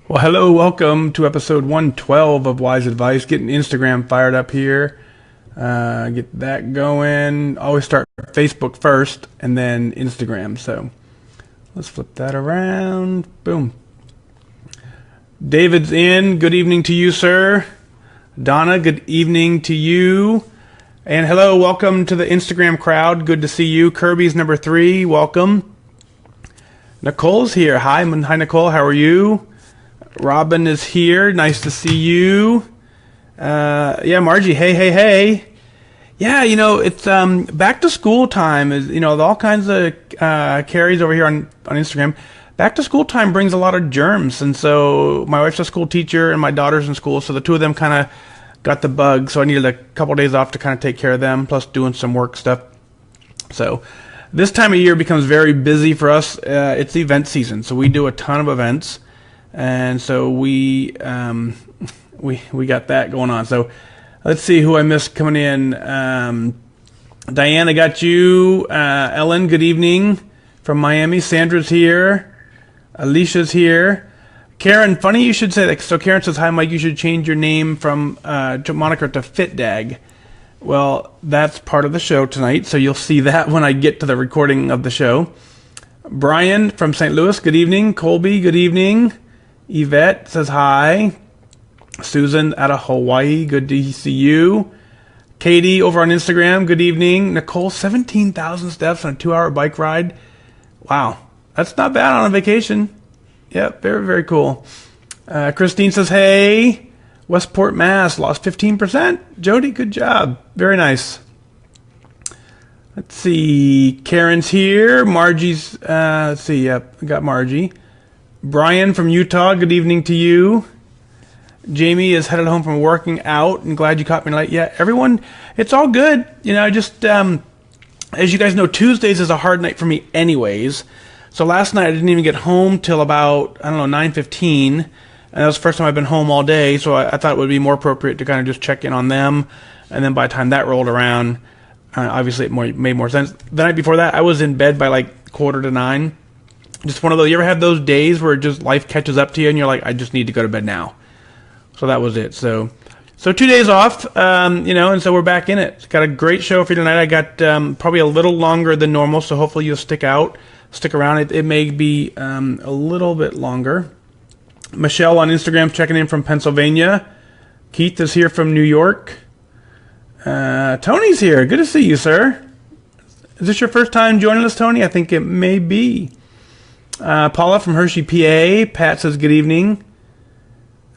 Well, hello, welcome to episode 112 of WhysAdvice. Getting Instagram fired up here. Get that going. Always start Facebook first and then Instagram. So let's flip that around. Boom. David's in. Good evening to you, sir. Donna, good evening to you. And hello, welcome to the Instagram crowd. Good to see you. Kirby's number 3. Welcome. Nicole's here. Hi, Nicole. How are you? Robin is here. Nice to see you. Margie. Hey. Yeah, it's back to school time. Is all kinds of carries over here on Instagram. Back to school time brings a lot of germs, and so my wife's a school teacher and my daughter's in school, so the two of them kind of got the bug. So I needed a couple of days off to kind of take care of them, plus doing some work stuff. So this time of year becomes very busy for us. It's event season, so we do a ton of events. And so we got that going on. So let's see who I missed coming in. Diane, I got you. Ellen, good evening from Miami. Sandra's here. Alicia's here. Karen, funny you should say that. So Karen says, hi, Mike, you should change your name from moniker to FatDag. Well, that's part of the show tonight, so you'll see that when I get to the recording of the show. Brian from St. Louis, good evening. Colby, good evening. Yvette says hi. Susan out of Hawaii, good to see you. Katie over on Instagram, good evening. Nicole, 17,000 steps on a 2-hour bike ride. Wow, that's not bad on a vacation. Yep, very, very cool. Christine says hey. Westport, Mass, lost 15%. Jody, good job. Very nice. Let's see. Karen's here. Margie's, let's see. Yep, I got Margie. Brian from Utah, good evening to you. Jamie is headed home from working out and glad you caught me late. Yeah, everyone, it's all good. Just as you guys know, Tuesdays is a hard night for me anyways. So last night I didn't even get home till about, 9:15. And that was the first time I've been home all day. So I thought it would be more appropriate to kind of just check in on them. And then by the time that rolled around, obviously it made more sense. The night before that, I was in bed by like 8:45. Just one of those, you ever have those days where just life catches up to you and you're like, I just need to go to bed now. So that was it. So 2 days off, and so we're back in it. Got a great show for you tonight. I got probably a little longer than normal, so hopefully you'll stick around. It may be a little bit longer. Michelle on Instagram checking in from Pennsylvania. Keith is here from New York. Tony's here. Good to see you, sir. Is this your first time joining us, Tony? I think it may be. Paula from Hershey, PA. Pat says good evening.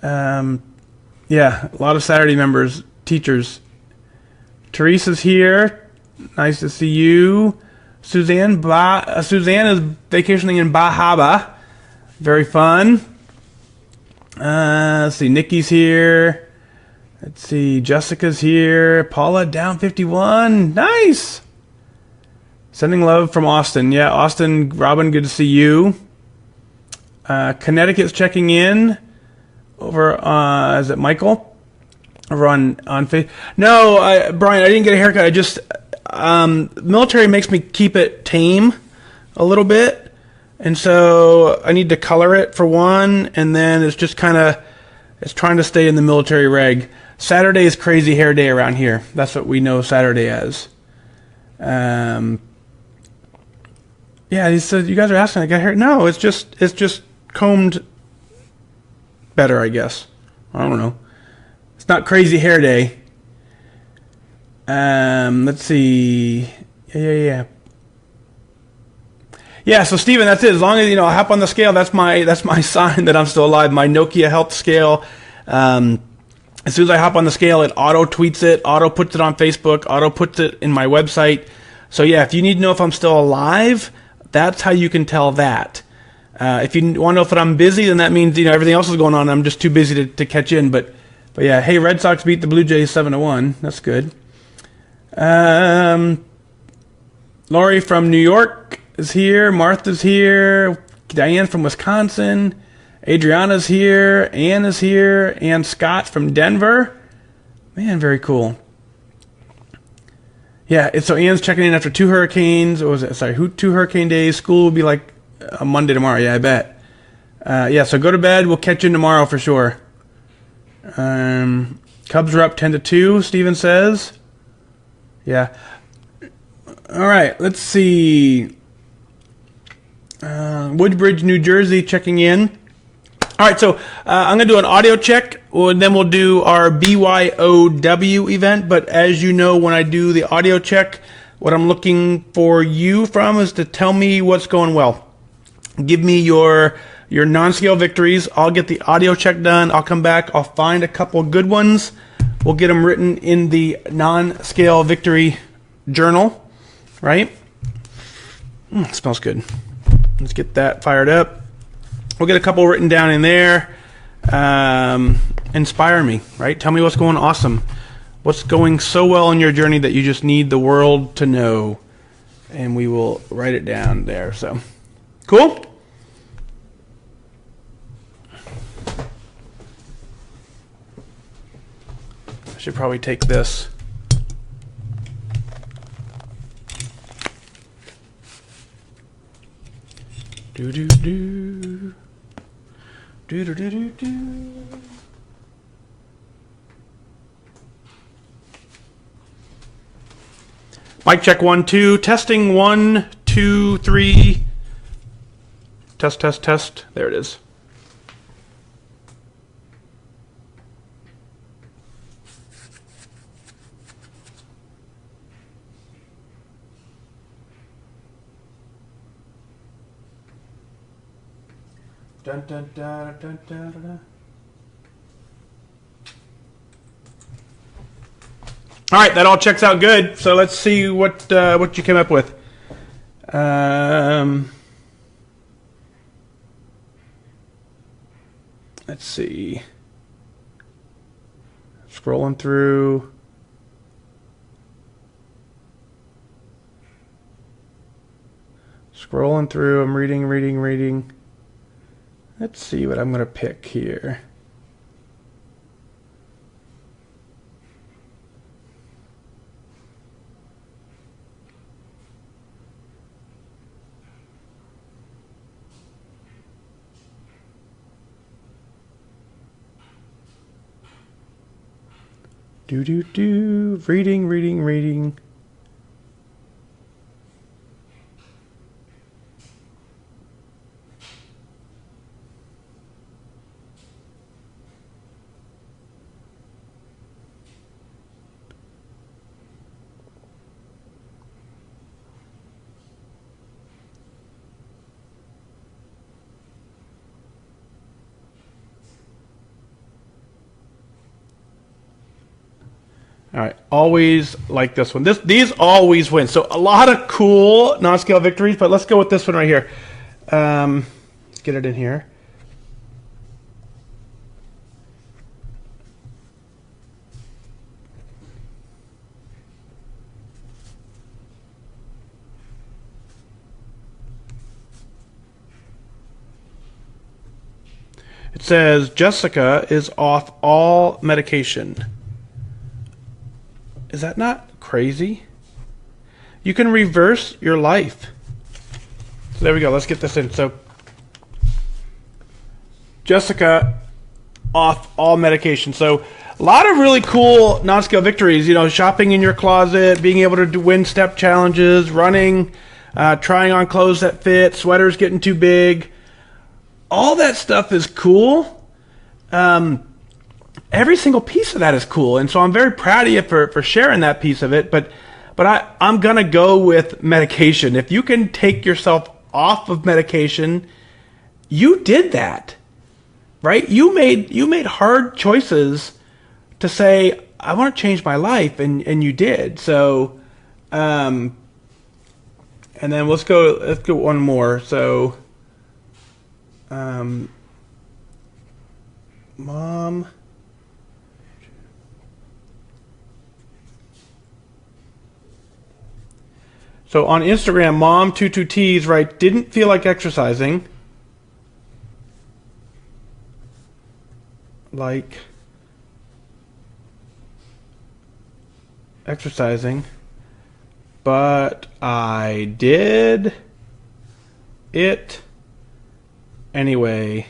A lot of Saturday members, teachers. Teresa's here. Nice to see you. Suzanne is vacationing in Bahaba. Very fun. Let's see. Nikki's here. Let's see. Jessica's here. Paula down 51. Nice. Sending love from Austin. Yeah, Austin, Robin, good to see you. Connecticut's checking in. Over, is it Michael? Over on Facebook. No, Brian, I didn't get a haircut. I just, military makes me keep it tame a little bit. And so I need to color it for one. And then it's just it's trying to stay in the military reg. Saturday is crazy hair day around here. That's what we know Saturday as. Yeah, he said, you guys are asking, I got hair. No, it's just combed better, I guess. I don't know. It's not crazy hair day. Let's see. Yeah. Yeah, so Steven, that's it. As long as, I hop on the scale, that's my sign that I'm still alive. My Nokia Health scale. As soon as I hop on the scale, it auto tweets it, auto puts it on Facebook, auto puts it in my website. So yeah, if you need to know if I'm still alive, that's how you can tell that. If you want to know if I'm busy, then that means everything else is going on. I'm just too busy to catch in. But yeah, hey, Red Sox beat the Blue Jays 7-1. That's good. Lori from New York is here. Martha's here. Diane from Wisconsin. Adriana's here. Ann is here. Ann Scott from Denver. Man, very cool. Yeah, so Ann's checking in after 2 hurricanes. What was it? Sorry, 2 hurricane days. School will be like a Monday tomorrow. Yeah, I bet. Yeah, so go to bed. We'll catch you tomorrow for sure. Cubs are up 10-2, Steven says. Yeah. All right, let's see. Woodbridge, New Jersey, checking in. All right, so I'm going to do an audio check, and then we'll do our BYOW event. But as you know, when I do the audio check, what I'm looking for you from is to tell me what's going well. Give me your non-scale victories. I'll get the audio check done. I'll come back. I'll find a couple good ones. We'll get them written in the non-scale victory journal, right? Smells good. Let's get that fired up. We'll get a couple written down in there. Inspire me, right? Tell me what's going awesome. What's going so well in your journey that you just need the world to know. And we will write it down there. So, cool? I should probably take this. Do-do-do. Do-do-do-do-do. Mic check 1 2. Testing 1 2 3. Test test test. There it is. Dun, dun, dun, dun, dun, dun, dun. All right, that all checks out good. So let's see what you came up with. Let's see. Scrolling through. I'm reading. Let's see what I'm going to pick here. Reading. All right, always like this one. These always win. So a lot of cool non-scale victories, but let's go with this one right here. Let's get it in here. It says Jessica is off all medication. Is that not crazy? You can reverse your life. So there we go. Let's get this in. So Jessica off all medication. So a lot of really cool non-scale victories. You know, shopping in your closet, being able to win step challenges, running, trying on clothes that fit, sweaters getting too big. All that stuff is cool. Every single piece of that is cool, and so I'm very proud of you for sharing that piece of it. But I'm gonna go with medication. If you can take yourself off of medication, you did that, right? You made hard choices to say I want to change my life, and you did. So, and then let's go one more. So, Mom. So on Instagram, Mom22Ts, right, didn't feel like exercising. But I did it anyway.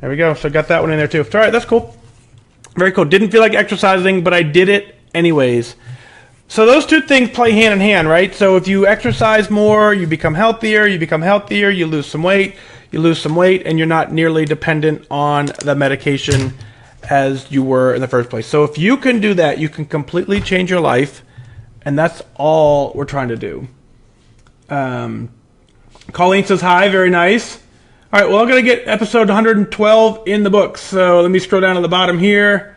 There we go. So got that one in there too. All right, that's cool. Very cool. Didn't feel like exercising, but I did it anyways. So those two things play hand in hand, right? So if you exercise more, you become healthier. You lose some weight, and you're not nearly dependent on the medication as you were in the first place. So if you can do that, you can completely change your life, and that's all we're trying to do. Colleen says hi, very nice. All right, well, I'm going to get episode 112 in the books. So let me scroll down to the bottom here.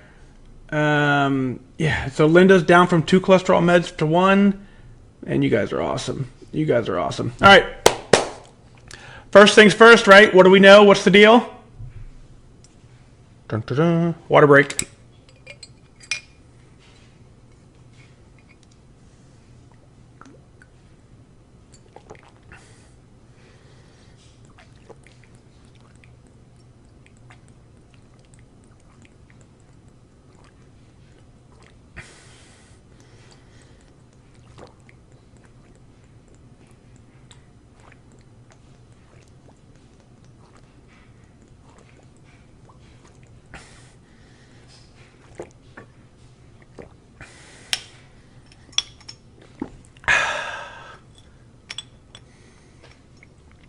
Yeah, so Linda's down from 2 cholesterol meds to 1, and you guys are awesome. All right. First things first, right? What do we know? What's the deal? Dun, dun, dun. Water break.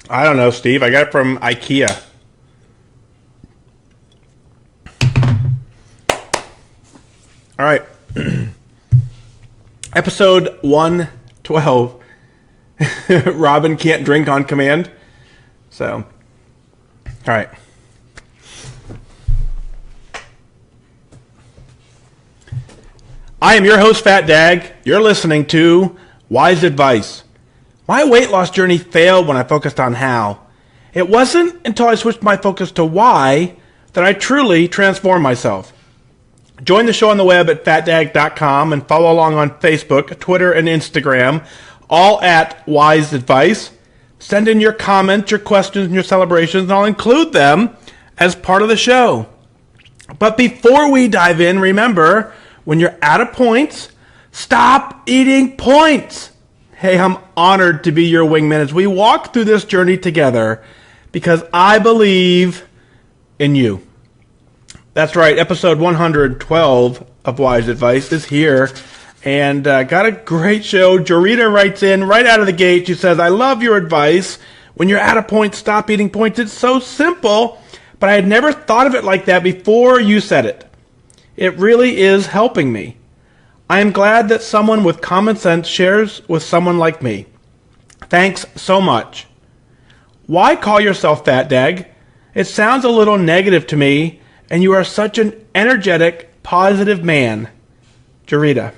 I don't know, Steve. I got it from IKEA. All right. Episode 112. Robin can't drink on command. So, all right. I am your host, FatDag. You're listening to WhysAdvice. My weight loss journey failed when I focused on how. It wasn't until I switched my focus to why that I truly transformed myself. Join the show on the web at FatDag.com and follow along on Facebook, Twitter, and Instagram, all at WhysAdvice. Send in your comments, your questions, and your celebrations, and I'll include them as part of the show. But before we dive in, remember, when you're out of points, stop eating points. Hey, I'm honored to be your wingman as we walk through this journey together because I believe in you. That's right. Episode 112 of WhysAdvice is here and got a great show. Jorita writes in right out of the gate. She says, I love your advice. When you're out of points, stop eating points. It's so simple, but I had never thought of it like that before you said it. It really is helping me. I am glad that someone with common sense shares with someone like me. Thanks so much. Why call yourself FatDag? It sounds a little negative to me, and you are such an energetic, positive man. Jorita.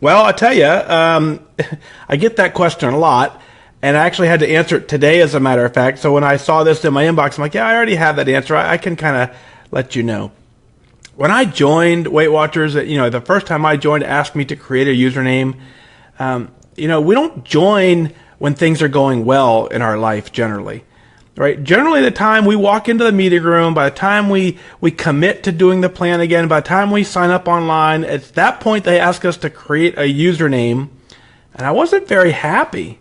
Well, I tell you, I get that question a lot, and I actually had to answer it today, as a matter of fact. So when I saw this in my inbox, I'm like, yeah, I already have that answer. I can kind of let you know. When I joined Weight Watchers, the first time I joined, asked me to create a username. We don't join when things are going well in our life generally, right? Generally, the time we walk into the meeting room, by the time we commit to doing the plan again, by the time we sign up online, at that point they ask us to create a username, and I wasn't very happy.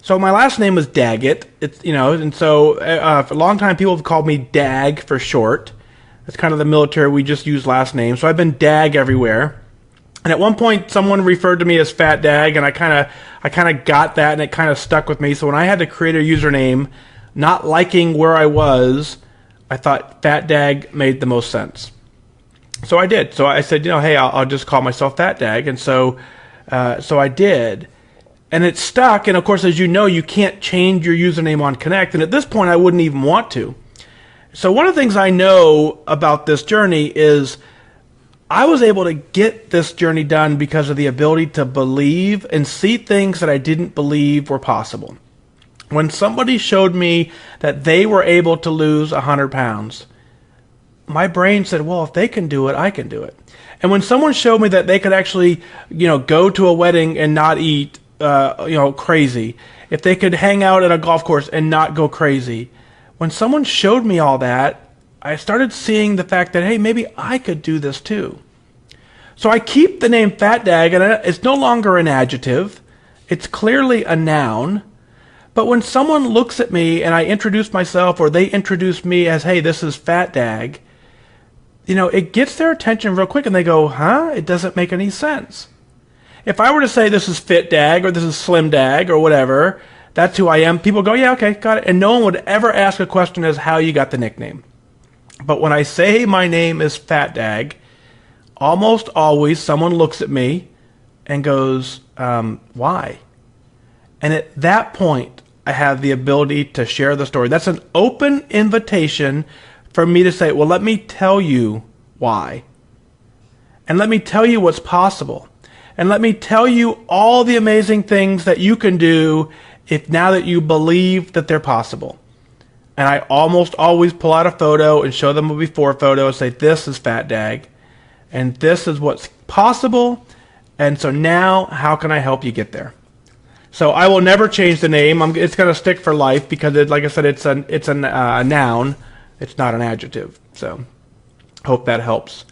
So my last name was Daggett. And so for a long time people have called me Dag for short. It's kind of the military. We just use last names. So I've been Dag everywhere. And at one point, someone referred to me as FatDag, and I kind of got that, and it kind of stuck with me. So when I had to create a username, not liking where I was, I thought FatDag made the most sense. So I did. So I said, hey, I'll just call myself FatDag. And so I did. And it stuck. And of course, as you know, you can't change your username on Connect. And at this point, I wouldn't even want to. So one of the things I know about this journey is I was able to get this journey done because of the ability to believe and see things that I didn't believe were possible. When somebody showed me that they were able to lose 100 pounds, my brain said, well, if they can do it, I can do it. And when someone showed me that they could actually, go to a wedding and not eat, crazy, if they could hang out at a golf course and not go crazy, when someone showed me all that, I started seeing the fact that, hey, maybe I could do this too. So I keep the name FatDag, and it's no longer an adjective. It's clearly a noun. But when someone looks at me and I introduce myself or they introduce me as, hey, this is FatDag, it gets their attention real quick and they go, huh? It doesn't make any sense. If I were to say this is FitDag or this is SlimDag or whatever, that's who I am, people go, yeah, okay, got it. And no one would ever ask a question as how you got the nickname. But when I say my name is FatDag, almost always someone looks at me and goes, why? And at that point, I have the ability to share the story. That's an open invitation for me to say, well, let me tell you why. And let me tell you what's possible. And let me tell you all the amazing things that you can do if now that you believe that they're possible. And I almost always pull out a photo and show them a before photo and say, this is FatDag. And this is what's possible. And so now, how can I help you get there? So I will never change the name. It's going to stick for life because, like I said, it's a noun. It's not an adjective. So hope that helps.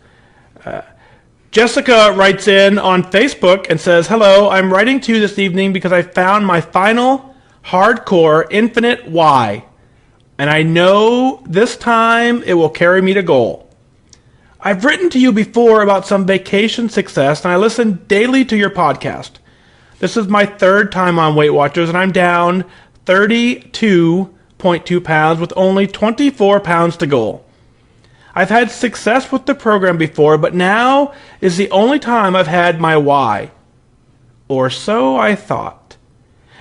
Jessica writes in on Facebook and says, hello, I'm writing to you this evening because I found my final hardcore infinite why. And I know this time it will carry me to goal. I've written to you before about some vacation success, and I listen daily to your podcast. This is my third time on Weight Watchers, and I'm down 32.2 pounds with only 24 pounds to goal. I've had success with the program before, but now is the only time I've had my why. Or so I thought.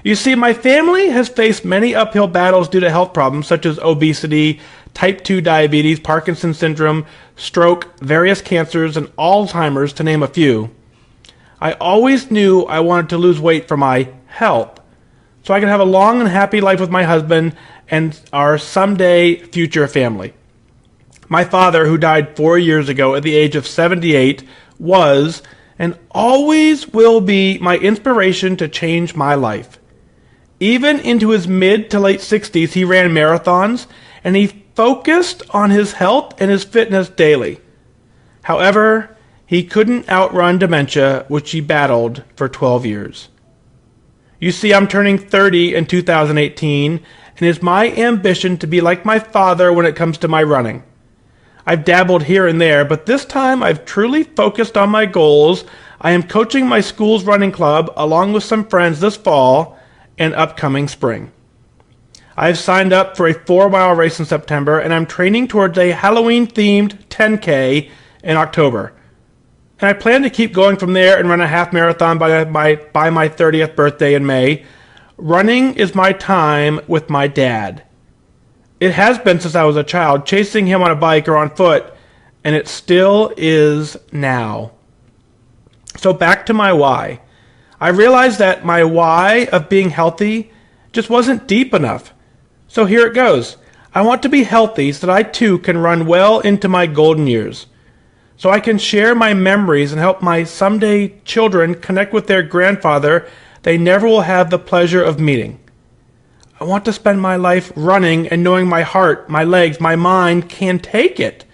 You see, my family has faced many uphill battles due to health problems such as obesity, type 2 diabetes, Parkinson's syndrome, stroke, various cancers, and Alzheimer's, to name a few. I always knew I wanted to lose weight for my health, so I could have a long and happy life with my husband and our someday future family. My father, who died 4 years ago at the age of 78, was and always will be my inspiration to change my life. Even into his mid to late 60s, he ran marathons, and he focused on his health and his fitness daily. However, he couldn't outrun dementia, which he battled for 12 years. You see, I'm turning 30 in 2018, and it's my ambition to be like my father when it comes to my running. I've dabbled here and there, but this time I've truly focused on my goals. I am coaching my school's running club along with some friends this fall and upcoming spring. I've signed up for a 4-mile race in September, and I'm training towards a Halloween-themed 10K in October. And I plan to keep going from there and run a half marathon by my 30th birthday in May. Running is my time with my dad. It has been since I was a child, chasing him on a bike or on foot, and it still is now. So back to my why. I realized that my why of being healthy just wasn't deep enough. So here it goes. I want to be healthy so that I too can run well into my golden years. So I can share my memories and help my someday children connect with their grandfather they never will have the pleasure of meeting. I want to spend my life running and knowing my heart, my legs, my mind can take it.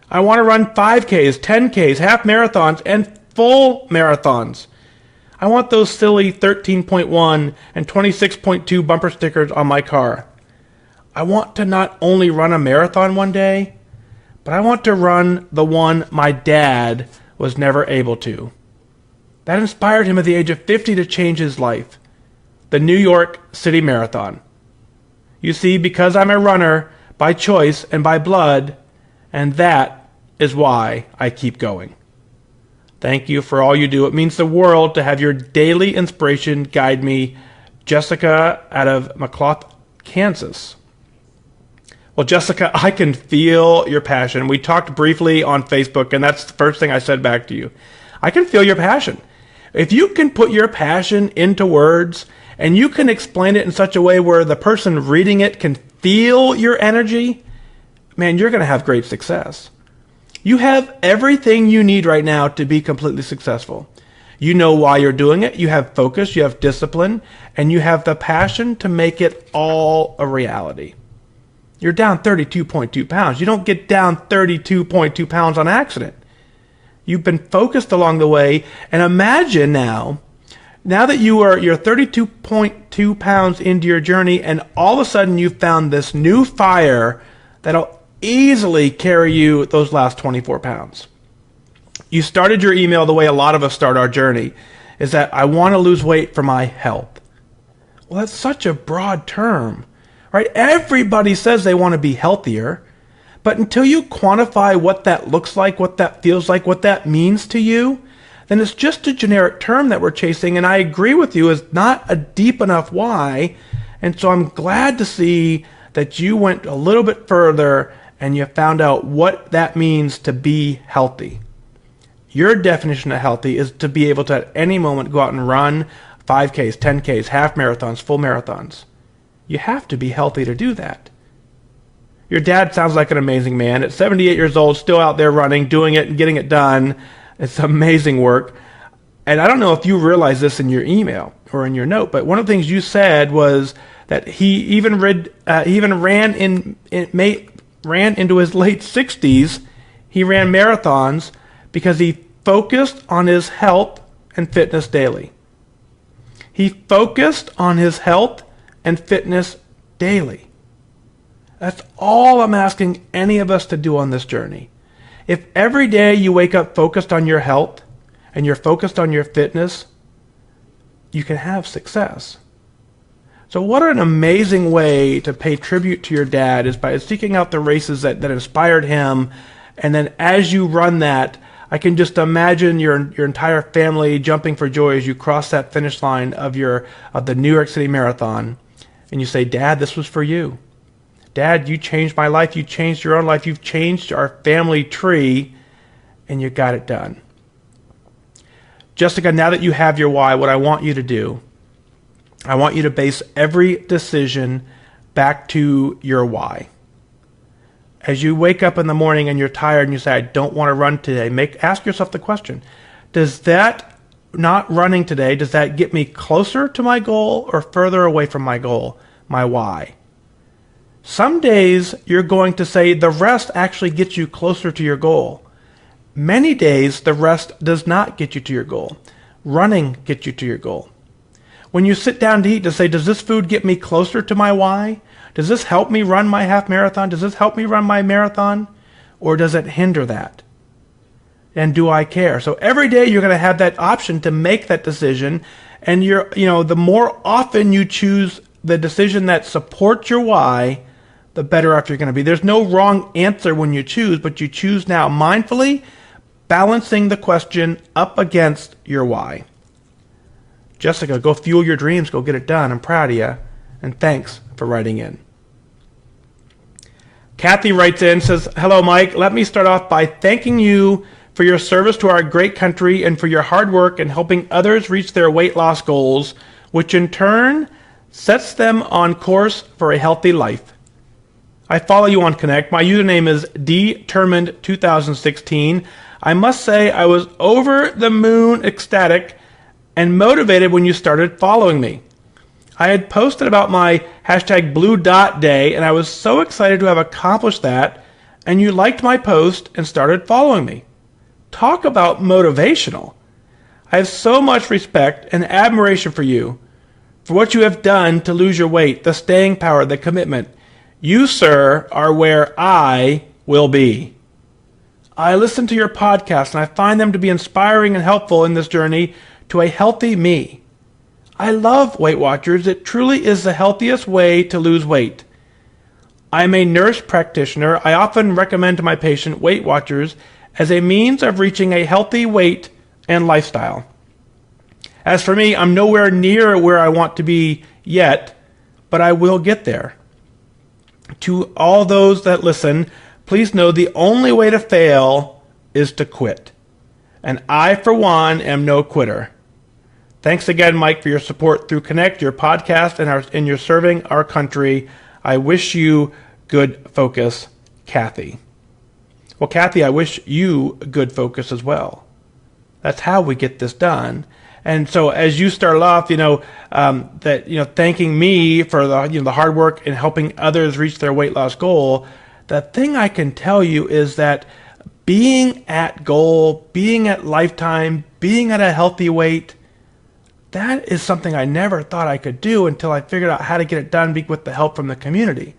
I want to run 5Ks, 10Ks, half marathons, and full marathons. I want those silly 13.1 and 26.2 bumper stickers on my car. I want to not only run a marathon one day, but I want to run the one my dad was never able to. That inspired him at the age of 50 to change his life. The New York City Marathon. You see, because I'm a runner by choice and by blood, and that is why I keep going. Thank you for all you do. It means the world to have your daily inspiration guide me. Jessica out of McLouth, Kansas. Well, Jessica, I can feel your passion. We talked briefly on Facebook, and that's the first thing I said back to you. I can feel your passion. If you can put your passion into words, and you can explain it in such a way where the person reading it can feel your energy, man, you're going to have great success. You have everything you need right now to be completely successful. You know why you're doing it. You have focus, you have discipline, and you have the passion to make it all a reality. You're down 32.2 pounds. You don't get down 32.2 pounds on accident. You've been focused along the way, and imagine now Now that you're 32.2 pounds into your journey, and all of a sudden you found this new fire that'll easily carry you those last 24 pounds. You started your email the way a lot of us start our journey, is that I want to lose weight for my health. Well, that's such a broad term, right? Everybody says they want to be healthier, but until you quantify what that looks like, what that feels like, what that means to you, then it's just a generic term that we're chasing, and I agree with you, is not a deep enough why. And so I'm glad to see that you went a little bit further and you found out what that means to be healthy. Your definition of healthy is to be able to at any moment go out and run 5Ks, 10Ks, half marathons, full marathons. You have to be healthy to do that. Your dad sounds like an amazing man. At 78 years old, still out there running, doing it and getting it done. It's amazing work. And I don't know if you realize this in your email or in your note, but one of the things you said was that he even ran into his late 60s. He ran marathons because he focused on his health and fitness daily. He focused on his health and fitness daily. That's all I'm asking any of us to do on this journey. If every day you wake up focused on your health and you're focused on your fitness, you can have success. So what an amazing way to pay tribute to your dad is by seeking out the races that inspired him. And then as you run that, I can just imagine your entire family jumping for joy as you cross that finish line of the New York City Marathon. And you say, Dad, this was for you. Dad, you changed my life. You changed your own life. You've changed our family tree, and you got it done. Jessica, now that you have your why, what I want you to do, I want you to base every decision back to your why. As you wake up in the morning and you're tired and you say, I don't want to run today, ask yourself the question, does that not running today, does that get me closer to my goal or further away from my goal, my why? Some days you're going to say the rest actually gets you closer to your goal. Many days the rest does not get you to your goal. Running gets you to your goal. When you sit down to eat, to say, does this food get me closer to my why? Does this help me run my half marathon? Does this help me run my marathon? Or does it hinder that? And do I care? So every day you're going to have that option to make that decision. And the more often you choose the decision that supports your why, the better off you're going to be. There's no wrong answer when you choose, but you choose now mindfully, balancing the question up against your why. Jessica, go fuel your dreams. Go get it done. I'm proud of you. And thanks for writing in. Cathy writes in, says, hello, Mike. Let me start off by thanking you for your service to our great country and for your hard work in helping others reach their weight loss goals, which in turn sets them on course for a healthy life. I follow you on Connect. My username is Determined2016. I must say I was over the moon ecstatic and motivated when you started following me. I had posted about my hashtag Blue Dot Day, and I was so excited to have accomplished that, and you liked my post and started following me. Talk about motivational. I have so much respect and admiration for you, for what you have done to lose your weight, the staying power, the commitment. You, sir, are where I will be. I listen to your podcast, and I find them to be inspiring and helpful in this journey to a healthy me. I love Weight Watchers. It truly is the healthiest way to lose weight. I'm a nurse practitioner. I often recommend to my patient Weight Watchers as a means of reaching a healthy weight and lifestyle. As for me, I'm nowhere near where I want to be yet, but I will get there. To all those that listen, please know the only way to fail is to quit. And I, for one, am no quitter. Thanks again, Mike, for your support through Connect, your podcast, and your serving our country. I wish you good focus, Cathy. Well, Cathy, I wish you good focus as well. That's how we get this done. And so, as you started off, thanking me for the hard work in helping others reach their weight loss goal. The thing I can tell you is that being at goal, being at lifetime, being at a healthy weight, that is something I never thought I could do until I figured out how to get it done with the help from the community.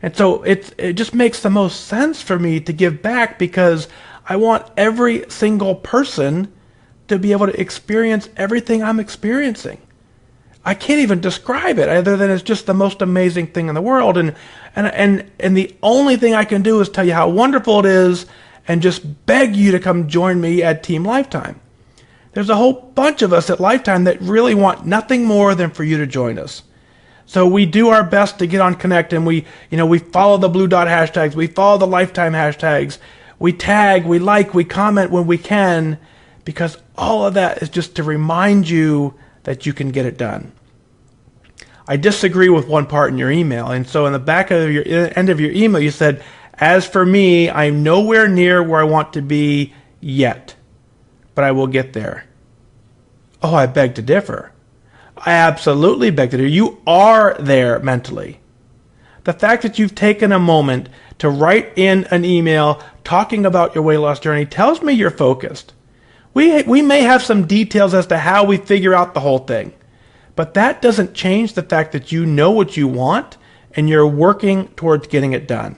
And so it just makes the most sense for me to give back, because I want every single person to be able to experience everything I'm experiencing. I can't even describe it other than it's just the most amazing thing in the world. And the only thing I can do is tell you how wonderful it is and just beg you to come join me at Team Lifetime. There's a whole bunch of us at Lifetime that really want nothing more than for you to join us. So we do our best to get on Connect, and we follow the blue dot hashtags, we follow the Lifetime hashtags, we tag, we like, we comment when we can, because all of that is just to remind you that you can get it done. I disagree with one part in your email, and so in the back of your end of your email you said, "As for me, I'm nowhere near where I want to be yet, but I will get there." Oh, I beg to differ. I absolutely beg to differ. You are there mentally. The fact that you've taken a moment to write in an email talking about your weight loss journey tells me you're focused. We may have some details as to how we figure out the whole thing, but that doesn't change the fact that you know what you want and you're working towards getting it done.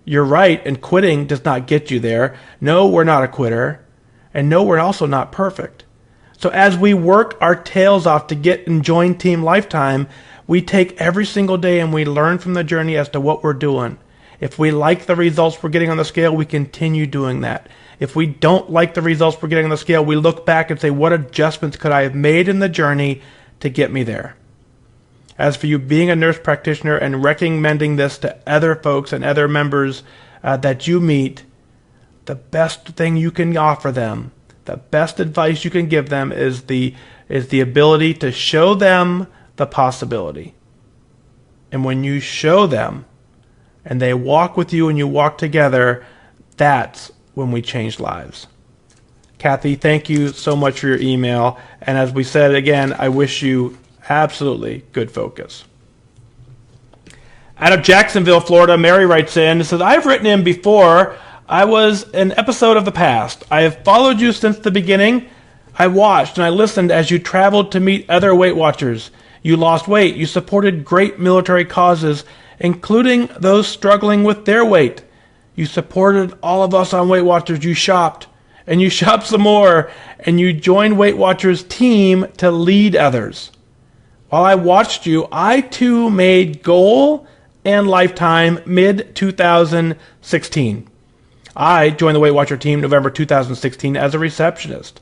You're right, and quitting does not get you there. No, we're not a quitter, and no, we're also not perfect. So as we work our tails off to get and join Team Lifetime, we take every single day and we learn from the journey as to what we're doing. If we like the results we're getting on the scale, we continue doing that. If we don't like the results we're getting on the scale, we look back and say, what adjustments could I have made in the journey to get me there? As for you being a nurse practitioner and recommending this to other folks and other members that you meet, the best thing you can offer them, the best advice you can give them is the ability to show them the possibility. And when you show them and they walk with you and you walk together, that's when we change lives. Cathy, thank you so much for your email. And as we said again, I wish you absolutely good focus. Out of Jacksonville, Florida, Mary writes in and says, I've written in before. I was an episode of the past. I have followed you since the beginning. I watched and I listened as you traveled to meet other Weight Watchers. You lost weight. You supported great military causes, including those struggling with their weight. You supported all of us on Weight Watchers. You shopped, and you shopped some more, and you joined Weight Watchers' team to lead others. While I watched you, I too made goal and Lifetime mid-2016. I joined the Weight Watcher team November 2016 as a receptionist.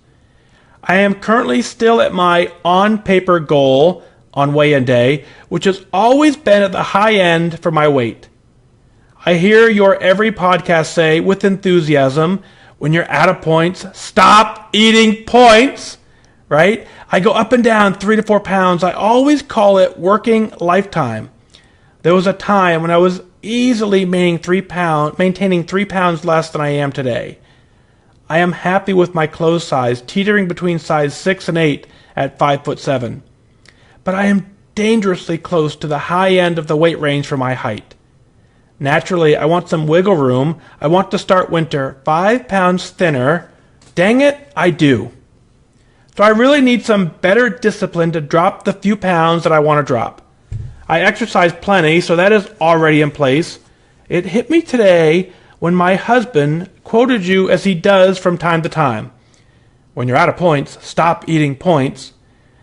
I am currently still at my on-paper goal on weigh-in day, which has always been at the high end for my weight. I hear your every podcast say with enthusiasm, when you're out of points, stop eating points, right? I go up and down 3 to 4 pounds. I always call it working Lifetime. There was a time when I was easily maintaining 3 pounds less than I am today. I am happy with my clothes size, teetering between size 6 and 8 at 5'7". But I am dangerously close to the high end of the weight range for my height. Naturally, I want some wiggle room. I want to start winter 5 pounds thinner. Dang it, I do. So I really need some better discipline to drop the few pounds that I want to drop. I exercise plenty, so that is already in place. It hit me today when my husband quoted you as he does from time to time. When you're out of points, stop eating points.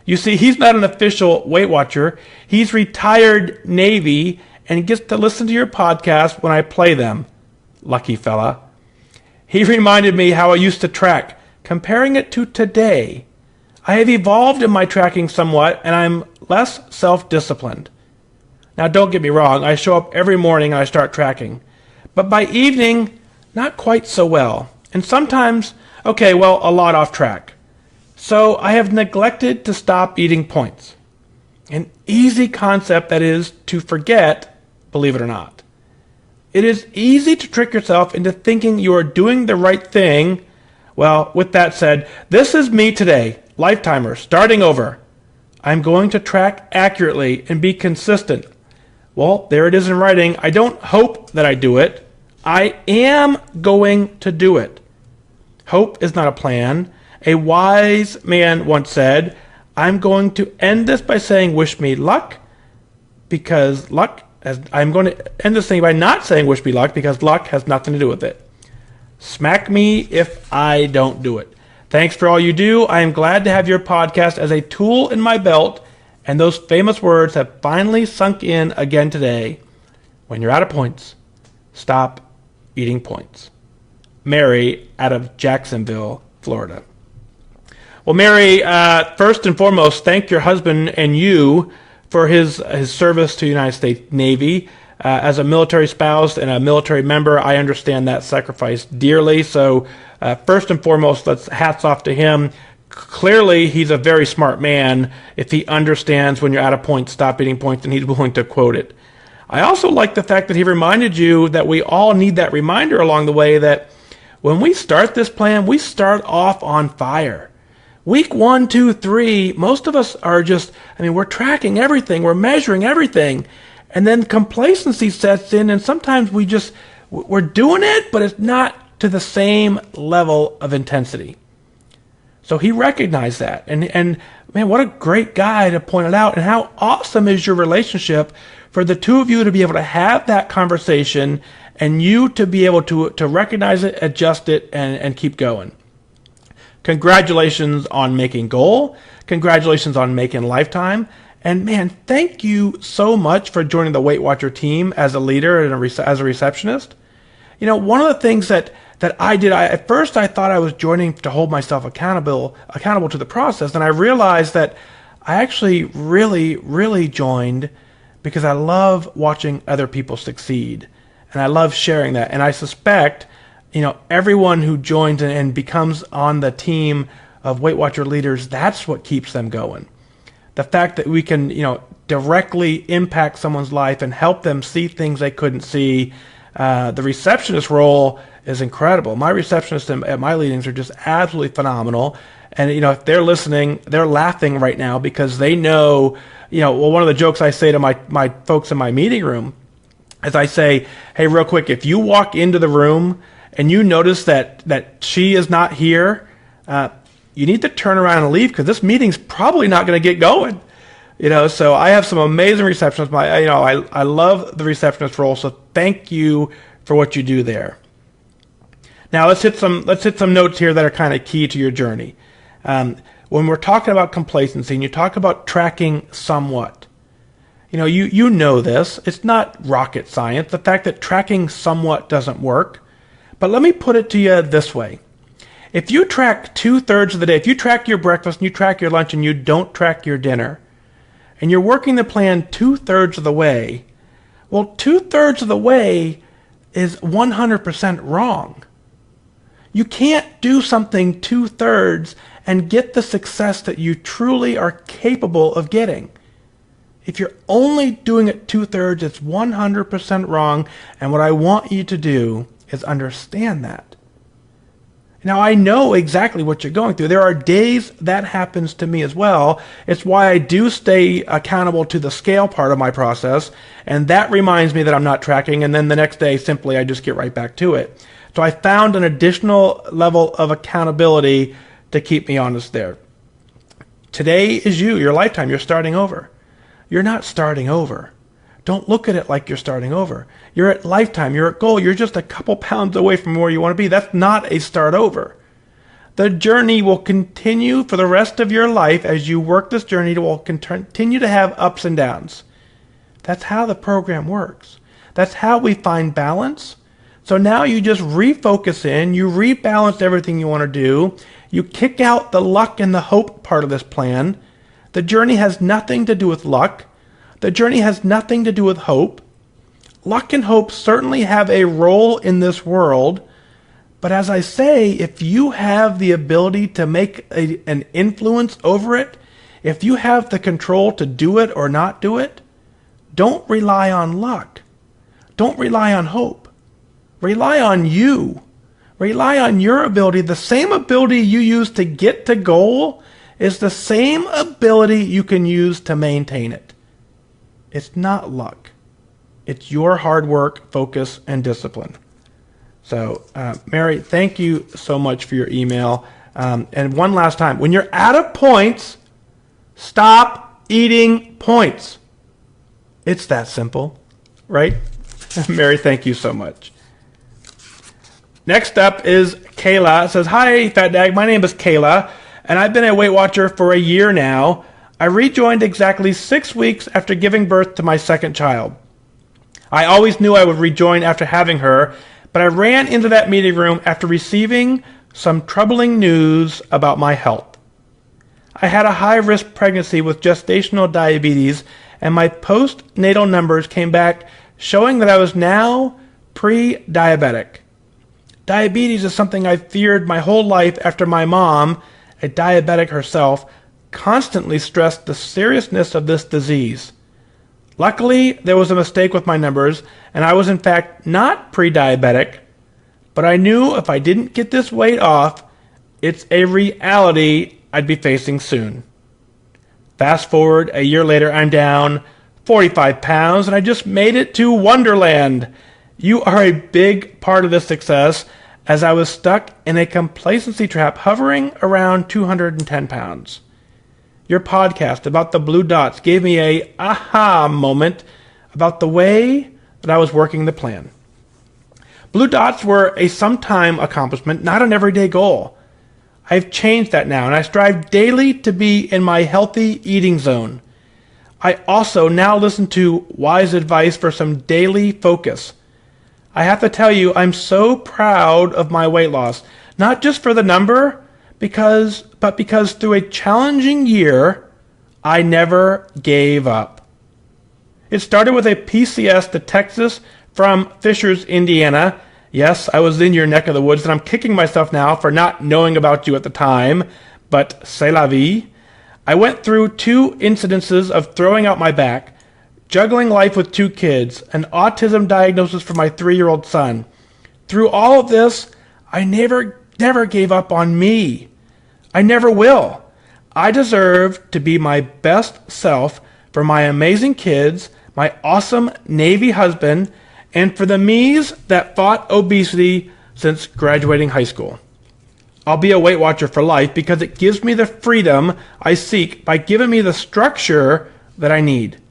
You see, he's not an official Weight Watcher. He's retired Navy and gets to listen to your podcast when I play them. Lucky fella. He reminded me how I used to track, comparing it to today. I have evolved in my tracking somewhat, and I'm less self-disciplined. Now, don't get me wrong, I show up every morning and I start tracking. But by evening, not quite so well. And sometimes, a lot off track. So I have neglected to stop eating points. An easy concept that is to forget, believe it or not. It is easy to trick yourself into thinking you are doing the right thing. Well, with that said, this is me today, Lifetimer, starting over. I'm going to track accurately and be consistent. Well, there it is in writing. I don't hope that I do it. I am going to do it. Hope is not a plan. A wise man once said, I'm going to end this by saying wish me luck, because I'm going to end this thing by not saying wish me luck, because luck has nothing to do with it. Smack me if I don't do it. Thanks for all you do. I am glad to have your podcast as a tool in my belt, and those famous words have finally sunk in again today. When you're out of points, stop eating points. Mary out of Jacksonville, Florida. Well, Mary, first and foremost, thank your husband and you for his service to the United States Navy. As a military spouse and a military member, I understand that sacrifice dearly. So first and foremost, hats off to him. Clearly, he's a very smart man if he understands when you're out of points, stop eating points, and he's willing to quote it. I also like the fact that he reminded you that we all need that reminder along the way that when we start this plan, we start off on fire. Week 1, 2, 3, most of us are we're tracking everything, we're measuring everything, and then complacency sets in, and sometimes we're doing it, but it's not to the same level of intensity. So he recognized that, and man, what a great guy to point it out, and how awesome is your relationship for the two of you to be able to have that conversation, and you to be able to recognize it, adjust it, and keep going. Congratulations on making goal. Congratulations on making lifetime. And man, thank you so much for joining the Weight Watcher team as a leader and as a receptionist. You know, one of the things that I did, at first I thought I was joining to hold myself accountable to the process. And I realized that I actually really, really joined because I love watching other people succeed. And I love sharing that. And I suspect, everyone who joins and becomes on the team of Weight Watcher leaders, that's what keeps them going. The fact that we can, directly impact someone's life and help them see things they couldn't see. The receptionist role is incredible. My receptionists at my meetings are just absolutely phenomenal. And, if they're listening, they're laughing right now because they know, one of the jokes I say to my folks in my meeting room is I say, hey, real quick, if you walk into the room and you notice that she is not here, you need to turn around and leave because this meeting's probably not going to get going. So I have some amazing receptionists. I love the receptionist role. So thank you for what you do there. Now let's hit some notes here that are kind of key to your journey. When we're talking about complacency and you talk about tracking somewhat, you know this. It's not rocket science. The fact that tracking somewhat doesn't work. But let me put it to you this way. If you track 2/3 of the day, if you track your breakfast and you track your lunch and you don't track your dinner, and you're working the plan 2/3 of the way, well, 2/3 of the way is 100% wrong. You can't do something 2/3 and get the success that you truly are capable of getting. If you're only doing it 2/3, it's 100% wrong, and what I want you to do is understand that. Now, I know exactly what you're going through. There are days that happens to me as well. It's why I do stay accountable to the scale part of my process, and that reminds me that I'm not tracking, and then the next day, simply, I just get right back to it. So I found an additional level of accountability to keep me honest there. Today is your lifetime. You're starting over. You're not starting over. Don't look at it like you're starting over. You're at lifetime. You're at goal. You're just a couple pounds away from where you want to be. That's not a start over. The journey will continue for the rest of your life. As you work this journey, it will continue to have ups and downs. That's how the program works. That's how we find balance. So now you just refocus in. You rebalance everything you want to do. You kick out the luck and the hope part of this plan. The journey has nothing to do with luck. The journey has nothing to do with hope. Luck and hope certainly have a role in this world, but as I say, if you have the ability to make an influence over it, if you have the control to do it or not do it, don't rely on luck. Don't rely on hope. Rely on you. Rely on your ability. The same ability you use to get to goal is the same ability you can use to maintain it. It's not luck. It's your hard work, focus, and discipline. So, Mary, thank you so much for your email. And one last time, when you're out of points, Stop eating points. It's that simple, right? Mary, thank you so much. Next up is Calah. It says, hi, FatDag. My name is Calah, and I've been a Weight Watcher for a year now. I rejoined exactly 6 weeks after giving birth to my second child. I always knew I would rejoin after having her, but I ran into that meeting room after receiving some troubling news about my health. I had a high-risk pregnancy with gestational diabetes, and my postnatal numbers came back showing that I was now pre-diabetic. Diabetes is something I feared my whole life after my mom, a diabetic herself, constantly stressed the seriousness of this disease. Luckily, there was a mistake with my numbers, and I was in fact not pre-diabetic, but I knew if I didn't get this weight off, it's a reality I'd be facing soon. Fast forward, a year later, I'm down 45 pounds, and I just made it to Wonderland. You are a big part of this success, as I was stuck in a complacency trap hovering around 210 pounds. Your podcast about the blue dots gave me a aha moment about the way that I was working the plan. Blue dots were a sometime accomplishment, not an everyday goal. I've changed that now, and I strive daily to be in my healthy eating zone. I also now listen to WhysAdvice for some daily focus. I have to tell you, I'm so proud of my weight loss, not just for the number, but because through a challenging year, I never gave up. It started with a PCS to Texas from Fishers, Indiana. Yes, I was in your neck of the woods, and I'm kicking myself now for not knowing about you at the time, but c'est la vie. I went through 2 incidences of throwing out my back, juggling life with 2 kids, an autism diagnosis for my 3-year-old son. Through all of this, I never gave up on me. I never will. I deserve to be my best self for my amazing kids, my awesome Navy husband, and for the me's that fought obesity since graduating high school. I'll be a Weight Watcher for life because it gives me the freedom I seek by giving me the structure that I need.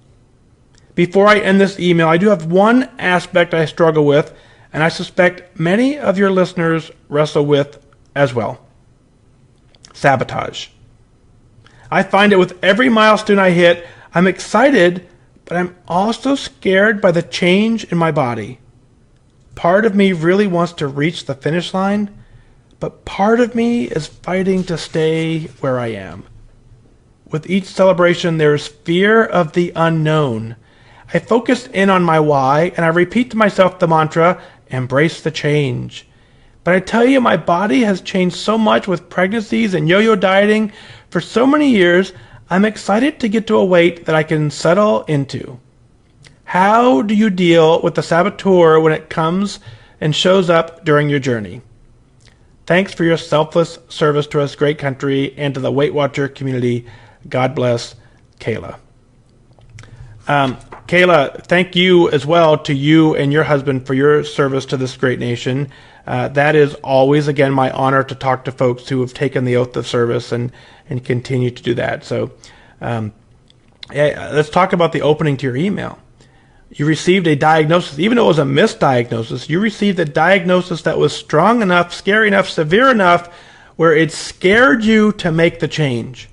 Before I end this email, I do have one aspect I struggle with, and I suspect many of your listeners wrestle with as well. Sabotage. I find it with every milestone I hit, I'm excited, but I'm also scared by the change in my body. Part of me really wants to reach the finish line, but part of me is fighting to stay where I am. With each celebration, there's fear of the unknown. I focus in on my why, and I repeat to myself the mantra, embrace the change. But I tell you, my body has changed so much with pregnancies and yo-yo dieting for so many years, I'm excited to get to a weight that I can settle into. How do you deal with the saboteur when it comes and shows up during your journey? Thanks for your selfless service to this great country and to the Weight Watcher community. God bless, Calah. Calah, thank you as well to you and your husband for your service to this great nation. That is always, again, my honor to talk to folks who have taken the oath of service and continue to do that. So let's talk about the opening to your email. You received a diagnosis, even though it was a misdiagnosis, you received a diagnosis that was strong enough, scary enough, severe enough, where it scared you to make the change.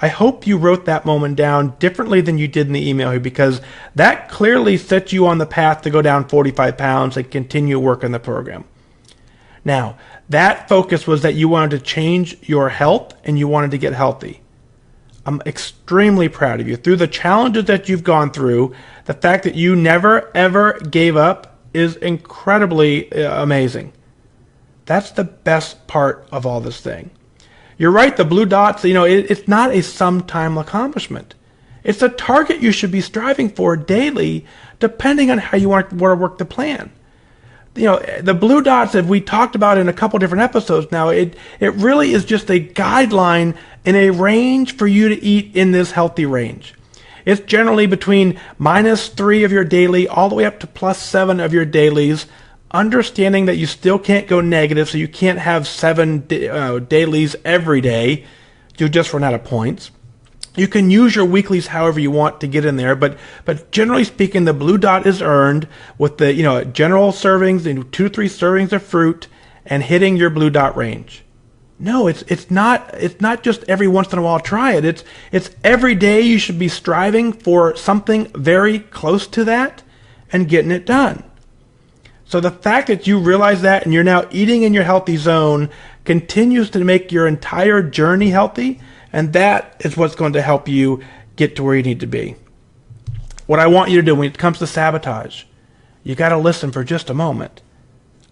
I hope you wrote that moment down differently than you did in the email here, because that clearly set you on the path to go down 45 pounds and continue working the program. Now, that focus was that you wanted to change your health and you wanted to get healthy. I'm extremely proud of you. Through the challenges that you've gone through, the fact that you never, ever gave up is incredibly amazing. That's the best part of all this thing. You're right, the blue dots, it's not a sometime accomplishment. It's a target you should be striving for daily, depending on how you want to work the plan. The blue dots that we talked about in a couple different episodes now, it really is just a guideline and a range for you to eat in this healthy range. It's generally between -3 of your daily all the way up to +7 of your dailies, understanding that you still can't go negative, so you can't have 7 dailies every day. You just run out of points. You can use your weeklies however you want to get in there, but generally speaking, the blue dot is earned with the general servings and 2 to 3 servings of fruit and hitting your blue dot range. No, it's not just every once in a while try it. It's every day you should be striving for something very close to that and getting it done. So the fact that you realize that and you're now eating in your healthy zone continues to make your entire journey healthy, and that is what's going to help you get to where you need to be. What I want you to do when it comes to sabotage, you got to listen for just a moment.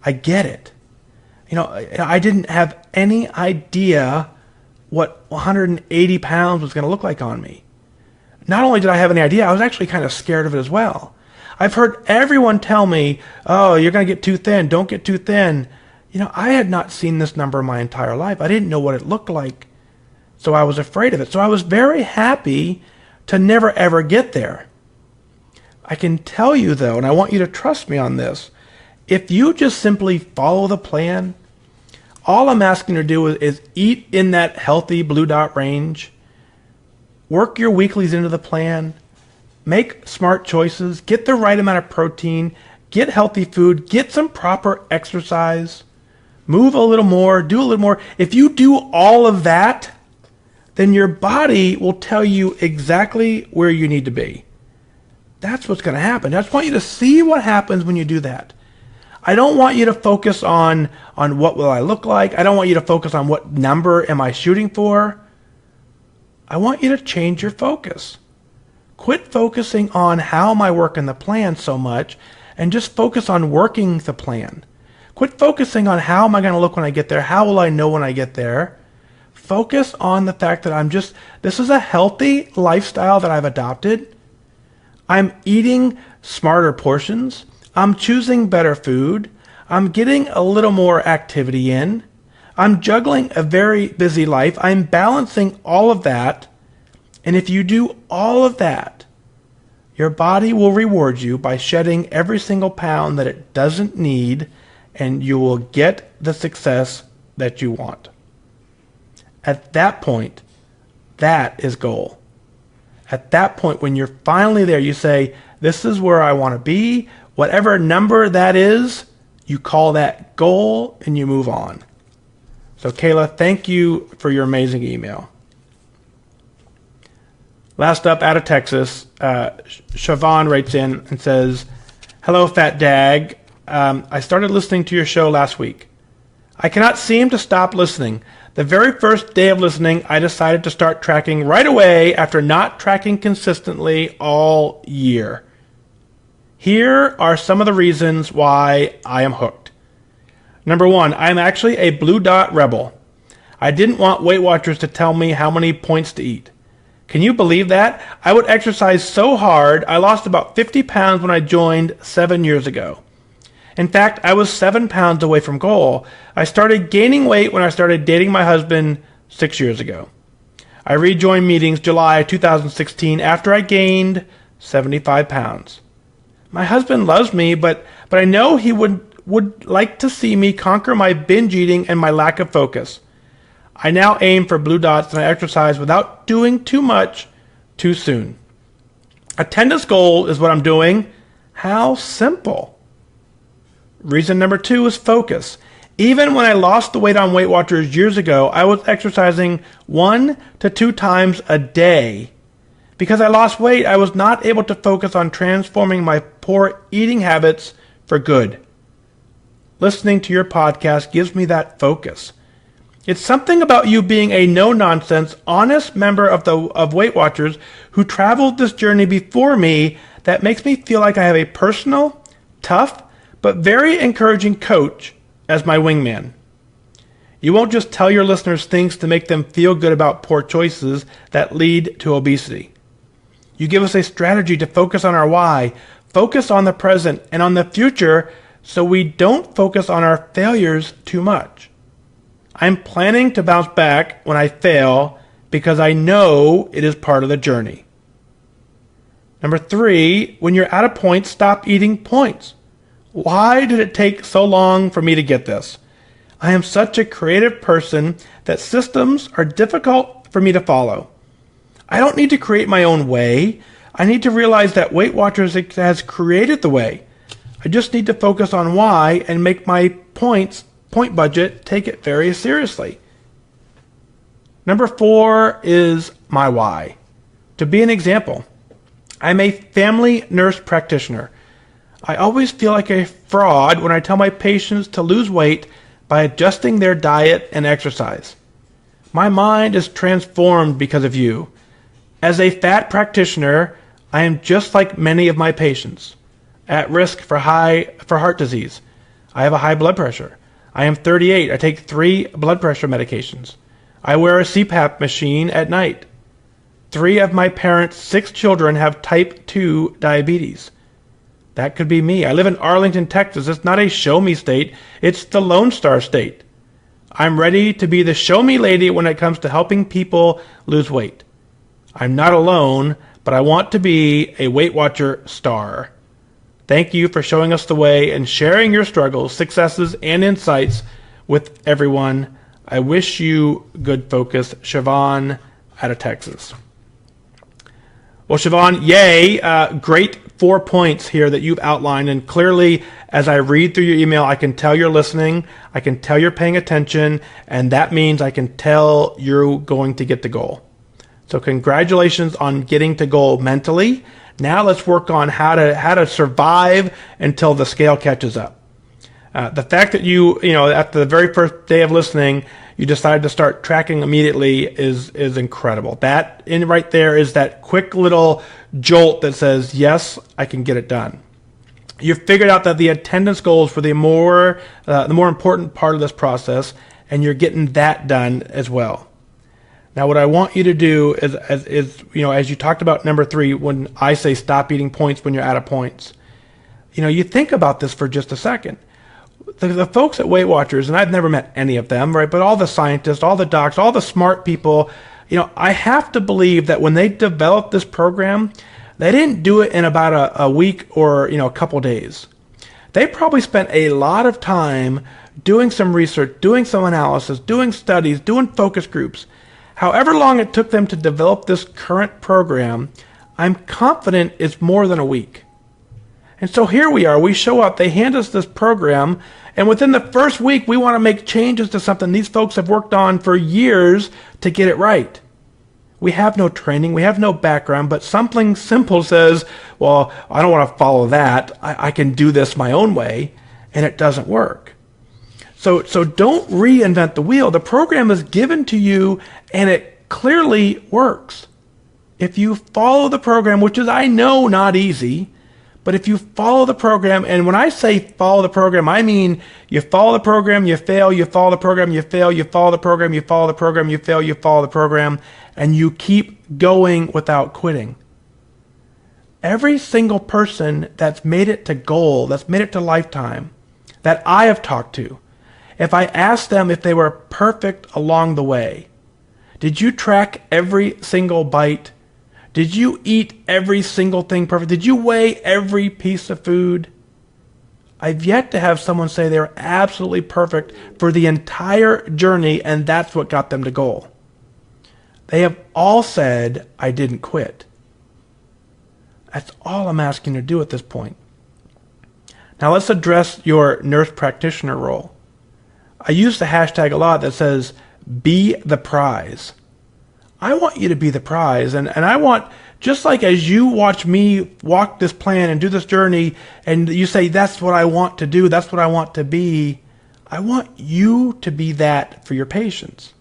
I get it. I didn't have any idea what 180 pounds was going to look like on me. Not only did I have any idea, I was actually kind of scared of it as well. I've heard everyone tell me, oh, you're going to get too thin. Don't get too thin. I had not seen this number my entire life. I didn't know what it looked like. So I was afraid of it. So I was very happy to never ever get there. I can tell you though, and I want you to trust me on this, if you just simply follow the plan, all I'm asking you to do is eat in that healthy blue dot range, work your weeklies into the plan, make smart choices, get the right amount of protein, get healthy food, get some proper exercise, move a little more, do a little more. If you do all of that, then your body will tell you exactly where you need to be. That's what's going to happen. I just want you to see what happens when you do that. I don't want you to focus on what will I look like. I don't want you to focus on what number am I shooting for. I want you to change your focus. Quit focusing on how am I working the plan so much and just focus on working the plan. Quit focusing on how am I going to look when I get there. How will I know when I get there? Focus on the fact that this is a healthy lifestyle that I've adopted. I'm eating smarter portions. I'm choosing better food. I'm getting a little more activity in. I'm juggling a very busy life. I'm balancing all of that. And if you do all of that, your body will reward you by shedding every single pound that it doesn't need, and you will get the success that you want. At that point, that is goal. At that point, when you're finally there, you say, this is where I want to be. Whatever number that is, you call that goal and you move on. So Calah, thank you for your amazing email. Last up, out of Texas, Shavonne writes in and says, hello, FatDag. I started listening to your show last week. I cannot seem to stop listening. The very first day of listening, I decided to start tracking right away after not tracking consistently all year. Here are some of the reasons why I am hooked. Number 1, I am actually a blue dot rebel. I didn't want Weight Watchers to tell me how many points to eat. Can you believe that? I would exercise so hard, I lost about 50 pounds when I joined 7 years ago. In fact, I was 7 pounds away from goal. I started gaining weight when I started dating my husband 6 years ago. I rejoined meetings July 2016 after I gained 75 pounds. My husband loves me, but I know he would like to see me conquer my binge eating and my lack of focus. I now aim for blue dots and I exercise without doing too much too soon. Attendance goal is what I'm doing. How simple. Reason number 2 is focus. Even when I lost the weight on Weight Watchers years ago, I was exercising 1 to 2 times a day. Because I lost weight, I was not able to focus on transforming my poor eating habits for good. Listening to your podcast gives me that focus. It's something about you being a no-nonsense, honest member of Weight Watchers who traveled this journey before me that makes me feel like I have a personal, tough, but very encouraging coach as my wingman. You won't just tell your listeners things to make them feel good about poor choices that lead to obesity. You give us a strategy to focus on our why, focus on the present and on the future so we don't focus on our failures too much. I'm planning to bounce back when I fail because I know it is part of the journey. Number 3, when you're out of points, stop eating points. Why did it take so long for me to get this? I am such a creative person that systems are difficult for me to follow. I don't need to create my own way. I need to realize that Weight Watchers has created the way. I just need to focus on why and make my point budget take it very seriously. Number 4 is my why. To be an example, I'm a family nurse practitioner. I always feel like a fraud when I tell my patients to lose weight by adjusting their diet and exercise. My mind is transformed because of you. As a fat practitioner, I am just like many of my patients, at risk for heart disease. I have a high blood pressure. I am 38. I take 3 blood pressure medications. I wear a CPAP machine at night. 3 of my parents' 6 children have type 2 diabetes. That could be me. I live in Arlington, Texas. It's not a show me state. It's the Lone Star State. I'm ready to be the show me lady when it comes to helping people lose weight. I'm not alone, but I want to be a Weight Watcher star. Thank you for showing us the way and sharing your struggles, successes, and insights with everyone. I wish you good focus. Shavonne out of Texas. Well, Shavonne, yay. Great 4 points here that you've outlined. And clearly, as I read through your email, I can tell you're listening. I can tell you're paying attention. And that means I can tell you're going to get the goal. So congratulations on getting to goal mentally. Now let's work on how to survive until the scale catches up. The fact that you at the very first day of listening, you decided to start tracking immediately is incredible. That right there is that quick little jolt that says, yes, I can get it done. You've figured out that the attendance goals for the more important part of this process, and you're getting that done as well. Now, what I want you to do is as you talked about number 3, when I say stop eating points when you're out of points, you think about this for just a second. The folks at Weight Watchers, and I've never met any of them, right? But all the scientists, all the docs, all the smart people, I have to believe that when they developed this program, they didn't do it in about a week or, a couple days. They probably spent a lot of time doing some research, doing some analysis, doing studies, doing focus groups. However long it took them to develop this current program, I'm confident it's more than a week. And so here we are. We show up. They hand us this program. And within the first week, we want to make changes to something these folks have worked on for years to get it right. We have no training. We have no background. But something simple says, well, I don't want to follow that. I can do this my own way. And it doesn't work. So don't reinvent the wheel. The program is given to you, and it clearly works. If you follow the program, which is, I know, not easy, but if you follow the program, and when I say follow the program, I mean you follow the program, you fail, you follow the program, you fail, you follow the program, you follow the program, you fail, you follow the program, and you keep going without quitting. Every single person that's made it to goal, that's made it to lifetime, that I have talked to, if I asked them if they were perfect along the way, did you track every single bite? Did you eat every single thing perfect? Did you weigh every piece of food? I've yet to have someone say they're absolutely perfect for the entire journey, and that's what got them to goal. They have all said, I didn't quit. That's all I'm asking you to do at this point. Now let's address your nurse practitioner role. I use the hashtag a lot that says, BeThePrize. I want you to be the prize. And I want, just like as you watch me walk this plan and do this journey, and you say, that's what I want to do, that's what I want to be, I want you to be that for your patients.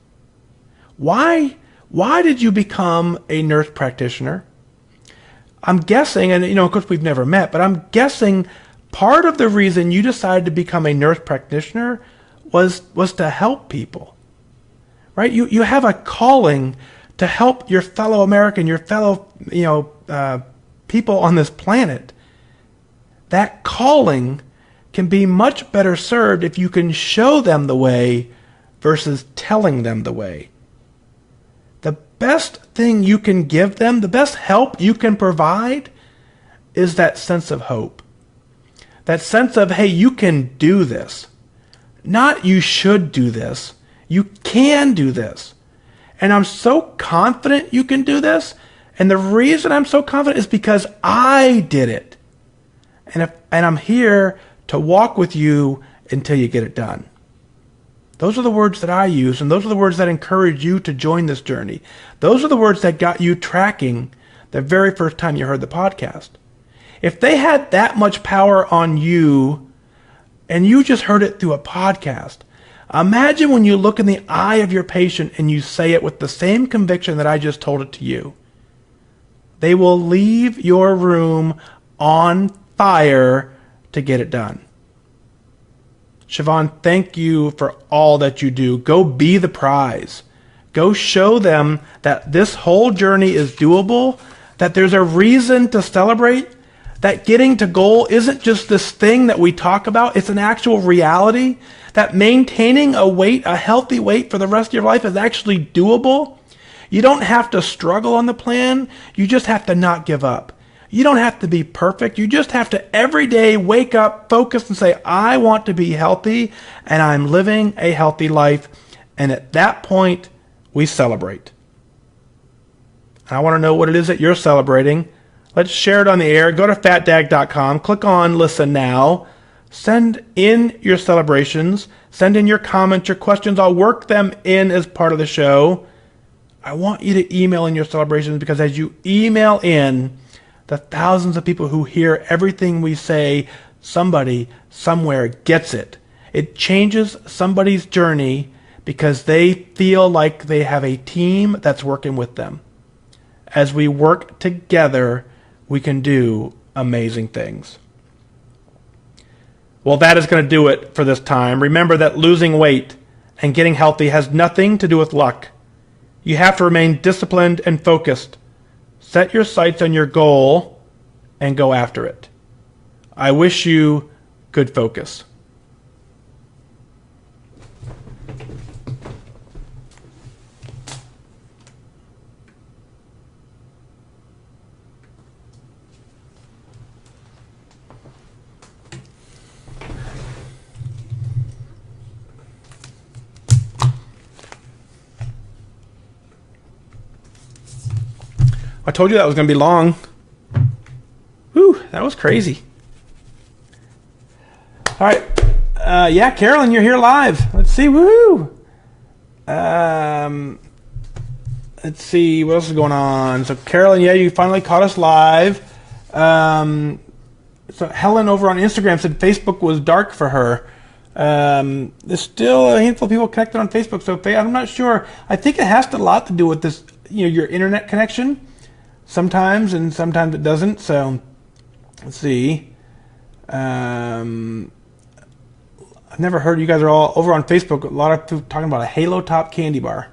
Why did you become a nurse practitioner? I'm guessing, and of course we've never met, but I'm guessing part of the reason you decided to become a nurse practitioner was to help people, right? You have a calling to help your fellow American, your fellow people on this planet. That calling can be much better served if you can show them the way versus telling them the way. The best thing you can give them, the best help you can provide, is that sense of hope. That sense of, hey, you can do this. Not you should do this. You can do this. And I'm so confident you can do this. And the reason I'm so confident is because I did it. And I'm here to walk with you until you get it done. Those are the words that I use, and those are the words that encourage you to join this journey. Those are the words that got you tracking the very first time you heard the podcast. If they had that much power on you, and you just heard it through a podcast, imagine when you look in the eye of your patient and you say it with the same conviction that I just told it to you. They will leave your room on fire to get it done. Shavonne, thank you for all that you do. Go be the prize. Go show them that this whole journey is doable, that there's a reason to celebrate, that getting to goal isn't just this thing that we talk about, it's an actual reality, that maintaining a healthy weight for the rest of your life is actually doable. You don't have to struggle on the plan. You just have to not give up. You don't have to be perfect. You just have to every day wake up, focus, and say, I want to be healthy, and I'm living a healthy life. And at that point, we celebrate. I want to know what it is that you're celebrating. Let's share it on the air. Go to FatDag.com. Click on Listen Now. Send in your celebrations. Send in your comments, your questions. I'll work them in as part of the show. I want you to email in your celebrations, because as you email in, the thousands of people who hear everything we say, somebody somewhere gets it. It changes somebody's journey because they feel like they have a team that's working with them. As we work together, we can do amazing things. Well, that is going to do it for this time. Remember that losing weight and getting healthy has nothing to do with luck. You have to remain disciplined and focused. Set your sights on your goal and go after it. I wish you good focus. I told you that was going to be long. Whew, that was crazy. All right. Yeah, Carolyn, you're here live. Let's see. Woohoo. Let's see. What else is going on? So, Carolyn, yeah, you finally caught us live. So, Helen over on Instagram said Facebook was dark for her. There's still a handful of people connected on Facebook, so I'm not sure. I think it has a lot to do with this, your internet connection. Sometimes, and sometimes it doesn't. So, let's see. I've never heard, you guys are all over on Facebook, a lot of people talking about a Halo Top candy bar.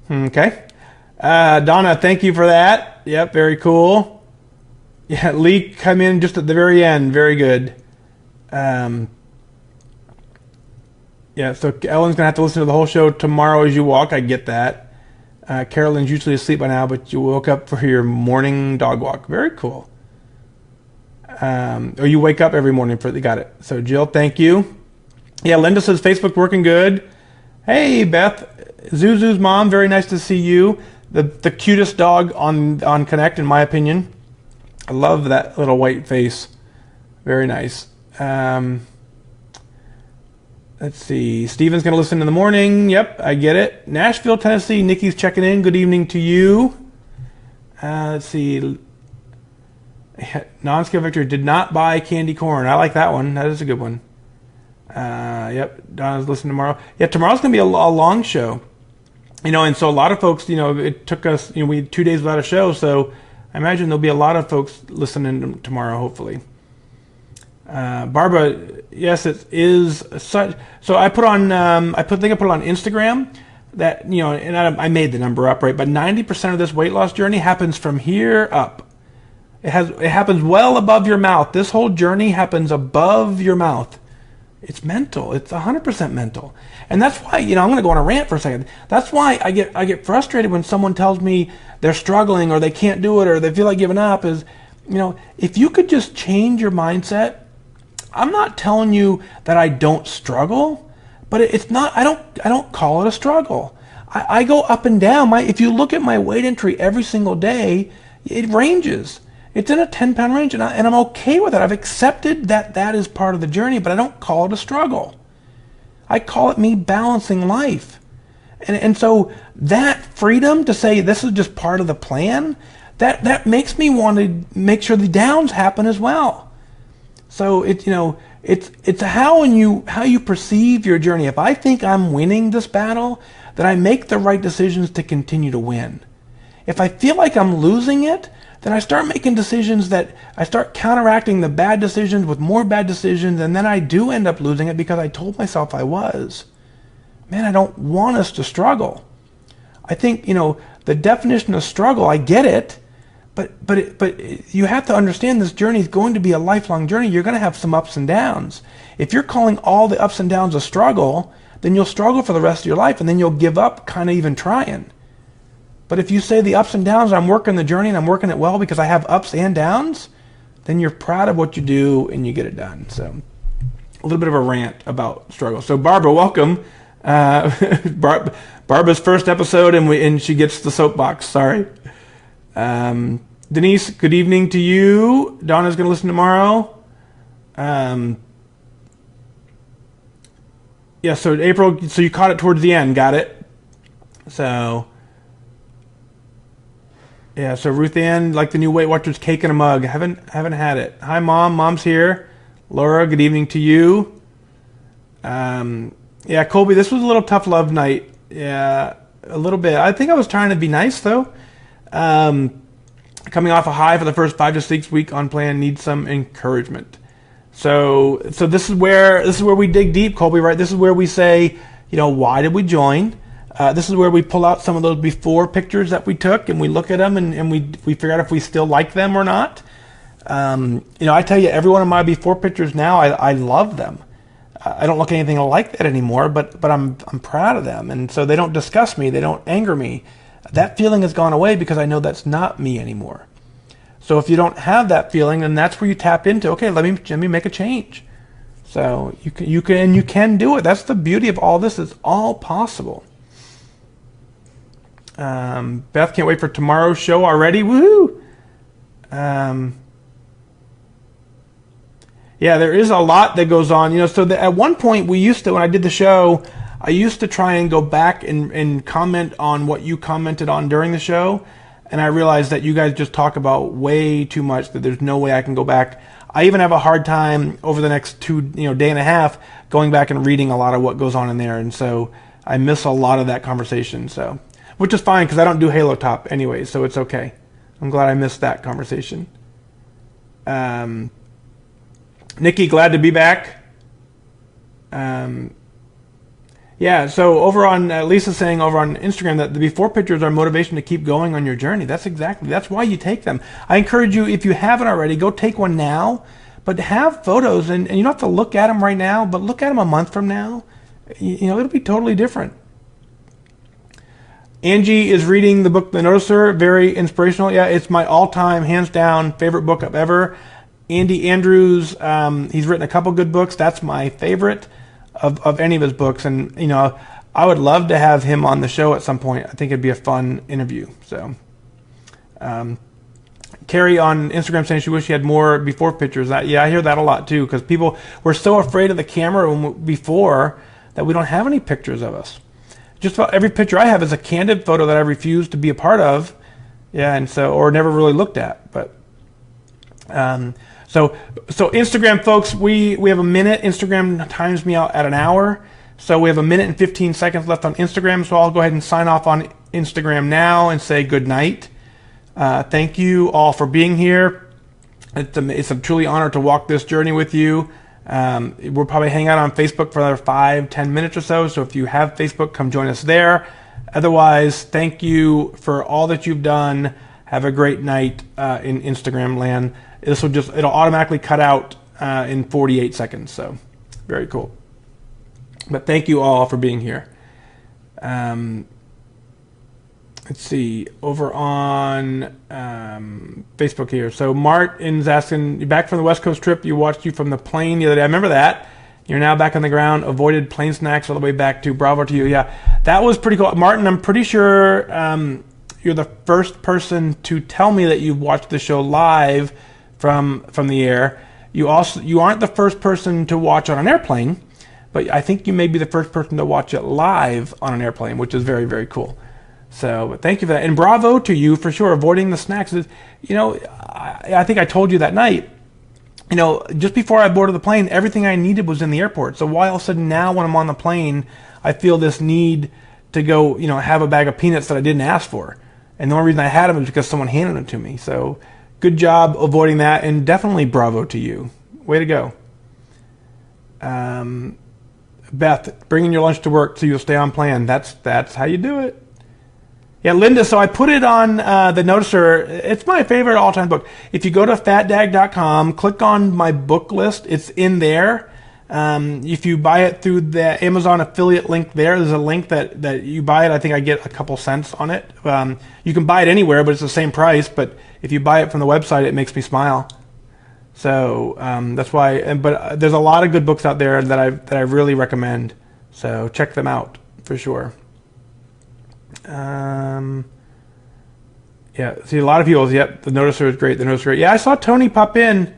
Okay. Donna, thank you for that. Yep, very cool. Yeah, Lee come in just at the very end. Very good. Yeah, so Ellen's going to have to listen to the whole show tomorrow as you walk. I get that. Carolyn's usually asleep by now, but you woke up for your morning dog walk. Very cool. Or you wake up every morning for got it. So Jill, thank you. Yeah, Linda says Facebook working good. Hey Beth, Zuzu's mom, very nice to see you. The cutest dog on Connect, in my opinion. I love that little white face. Very nice. Let's see. Steven's going to listen in the morning. Yep, I get it. Nashville, Tennessee. Nikki's checking in. Good evening to you. Let's see. Non-skill Victor did not buy candy corn. I like that one. That is a good one. Yep, Donna's listening tomorrow. Yeah, tomorrow's going to be a long show. And so a lot of folks, it took us, we had 2 days without a show, so I imagine there'll be a lot of folks listening tomorrow, hopefully. Barbara, yes, it is such. So I put on, I put it on Instagram that, and I made the number up, right? But 90% of this weight loss journey happens from here up. It happens well above your mouth. This whole journey happens above your mouth. It's mental. It's 100% mental. And that's why, I'm going to go on a rant for a second. That's why I get frustrated when someone tells me they're struggling or they can't do it or they feel like giving up is, if you could just change your mindset. I'm not telling you that I don't struggle, but it's not. I don't call it a struggle. I go up and down. If you look at my weight entry every single day, it ranges. It's in a 10-pound range, and I'm okay with it. I've accepted that is part of the journey, but I don't call it a struggle. I call it me balancing life. And so that freedom to say this is just part of the plan, that makes me want to make sure the downs happen as well. So it's how you perceive your journey. If I think I'm winning this battle, then I make the right decisions to continue to win. If I feel like I'm losing it, then I start making decisions that I start counteracting the bad decisions with more bad decisions, and then I do end up losing it because I told myself I was. Man, I don't want us to struggle. I think, the definition of struggle, I get it, but you have to understand this journey is going to be a lifelong journey. You're going to have some ups and downs. If you're calling all the ups and downs a struggle, then you'll struggle for the rest of your life, and then you'll give up kind of even trying. But if you say the ups and downs, I'm working the journey and I'm working it well because I have ups and downs, then you're proud of what you do and you get it done. So a little bit of a rant about struggle. So Barbara, welcome. Barbara's first episode, and she gets the soapbox. Sorry. Denise, good evening to you. Donna's going to listen tomorrow. Yeah, so April, so you caught it towards the end. Got it. So, yeah, so Ruth Ann, like the new Weight Watchers cake in a mug. Haven't had it. Hi, Mom. Mom's here. Laura, good evening to you. Yeah, Colby, this was a little tough love night. Yeah, a little bit. I think I was trying to be nice, though. Coming off a high for the first 5 to 6 week on plan, need some encouragement. So this is where we dig deep, Colby, right? This is where we say, why did we join? This is where we pull out some of those before pictures that we took, and we look at them, and we figure out if we still like them or not. I tell you, every one of my before pictures now, I love them. I don't look anything like that anymore, but I'm proud of them, and so they don't disgust me, they don't anger me. That feeling has gone away because I know that's not me anymore. So if you don't have that feeling, then that's where you tap into. Okay, let me make a change. So you can do it. That's the beauty of all this. It's all possible. Beth, can't wait for tomorrow's show already. Woohoo! Yeah, there is a lot that goes on. So at one point we used to, when I did the show, I used to try and go back and comment on what you commented on during the show. And I realized that you guys just talk about way too much, that there's no way I can go back. I even have a hard time over the next day and a half going back and reading a lot of what goes on in there. And so I miss a lot of that conversation. So, which is fine because I don't do Halo Top anyway, so it's okay. I'm glad I missed that conversation. Nikki, glad to be back. Yeah, so over on, Lisa's saying over on Instagram that the before pictures are motivation to keep going on your journey. That's why you take them. I encourage you, if you haven't already, go take one now, but have photos, and you don't have to look at them right now, but look at them a month from now. It'll be totally different. Angie is reading the book The Noticer, very inspirational. Yeah, it's my all-time, hands down, favorite book I've ever. Andy Andrews, he's written a couple good books. That's my favorite of any of his books, and I would love to have him on the show at some point. I think it'd be a fun interview. So Carrie on Instagram saying she wished she had more before pictures. Yeah, I hear that a lot too, because people were so afraid of the camera before that we don't have any pictures of us. Just about every picture I have is a candid photo that I refuse to be a part of, and so, or never really looked at. But So Instagram, folks, we have a minute. Instagram times me out at an hour. So we have a minute and 15 seconds left on Instagram. So I'll go ahead and sign off on Instagram now and say good night. Thank you all for being here. It's a truly honor to walk this journey with you. We'll probably hang out on Facebook for another 5-10 minutes or so. So if you have Facebook, come join us there. Otherwise, thank you for all that you've done. Have a great night in Instagram land. It'll automatically cut out in 48 seconds. So very cool. But thank you all for being here. Let's see, over on Facebook here. So Martin's asking, you back from the West Coast trip? You watched you from the plane the other day. I remember that. You're now back on the ground. Avoided plane snacks all the way back to. Bravo to you. Yeah, that was pretty cool. Martin, I'm pretty sure you're the first person to tell me that you've watched the show live from the air. You aren't the first person to watch on an airplane, but I think you may be the first person to watch it live on an airplane, which is very, very cool. So, but thank you for that, and bravo to you for sure. Avoiding the snacks is, I think I told you that night. Just before I boarded the plane, everything I needed was in the airport. So why all of a sudden now when I'm on the plane, I feel this need to go, have a bag of peanuts that I didn't ask for. And the only reason I had them is because someone handed them to me. So good job avoiding that, and definitely bravo to you. Way to go. Beth, bringing your lunch to work so you'll stay on plan. That's how you do it. Yeah, Linda, so I put it on the Noticer. It's my favorite all-time book. If you go to FatDag.com, click on my book list. It's in there. If you buy it through the Amazon affiliate link there's a link that you buy it. I think I get a couple cents on it. You can buy it anywhere, but it's the same price. But if you buy it from the website, it makes me smile. So that's why. But there's a lot of good books out there that I really recommend. So check them out for sure. Yeah, see a lot of people. Yep, the Noticer is great. The Noticer is great. Yeah, I saw Tony pop in.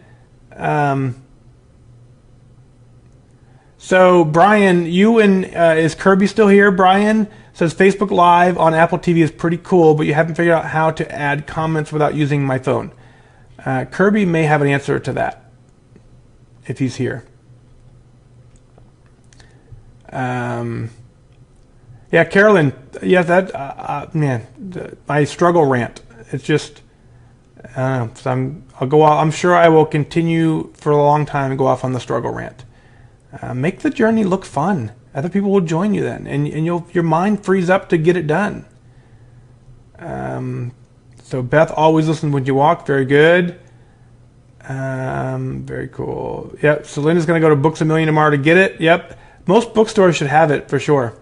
So Brian, is Kirby still here? Brian says Facebook Live on Apple TV is pretty cool, but you haven't figured out how to add comments without using my phone. Kirby may have an answer to that if he's here. Yeah, Carolyn. Yeah, that man. My struggle rant. It's just. I'll go off. I'm sure I will continue for a long time and go off on the struggle rant. Make the journey look fun. Other people will join you then, and your mind frees up to get it done. So Beth, always listen when you walk. Very good. Very cool. Yep. So Linda's going to go to Books A Million tomorrow to get it. Yep. Most bookstores should have it for sure.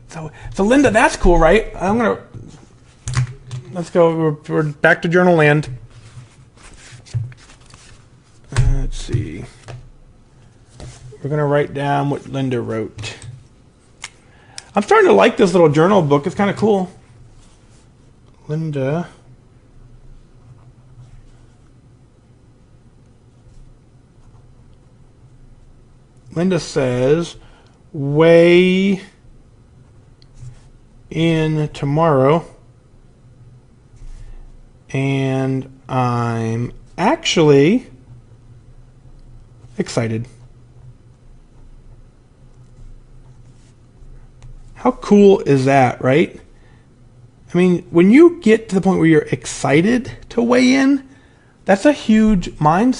So Linda, that's cool, right? Let's go. We're back to journal land. Let's see. We're gonna write down what Linda wrote. I'm starting to like this little journal book. It's kind of cool. Linda. Linda says, weigh in tomorrow, and I'm actually excited. How cool is that, right? I mean, when you get to the point where you're excited to weigh in, that's a huge mind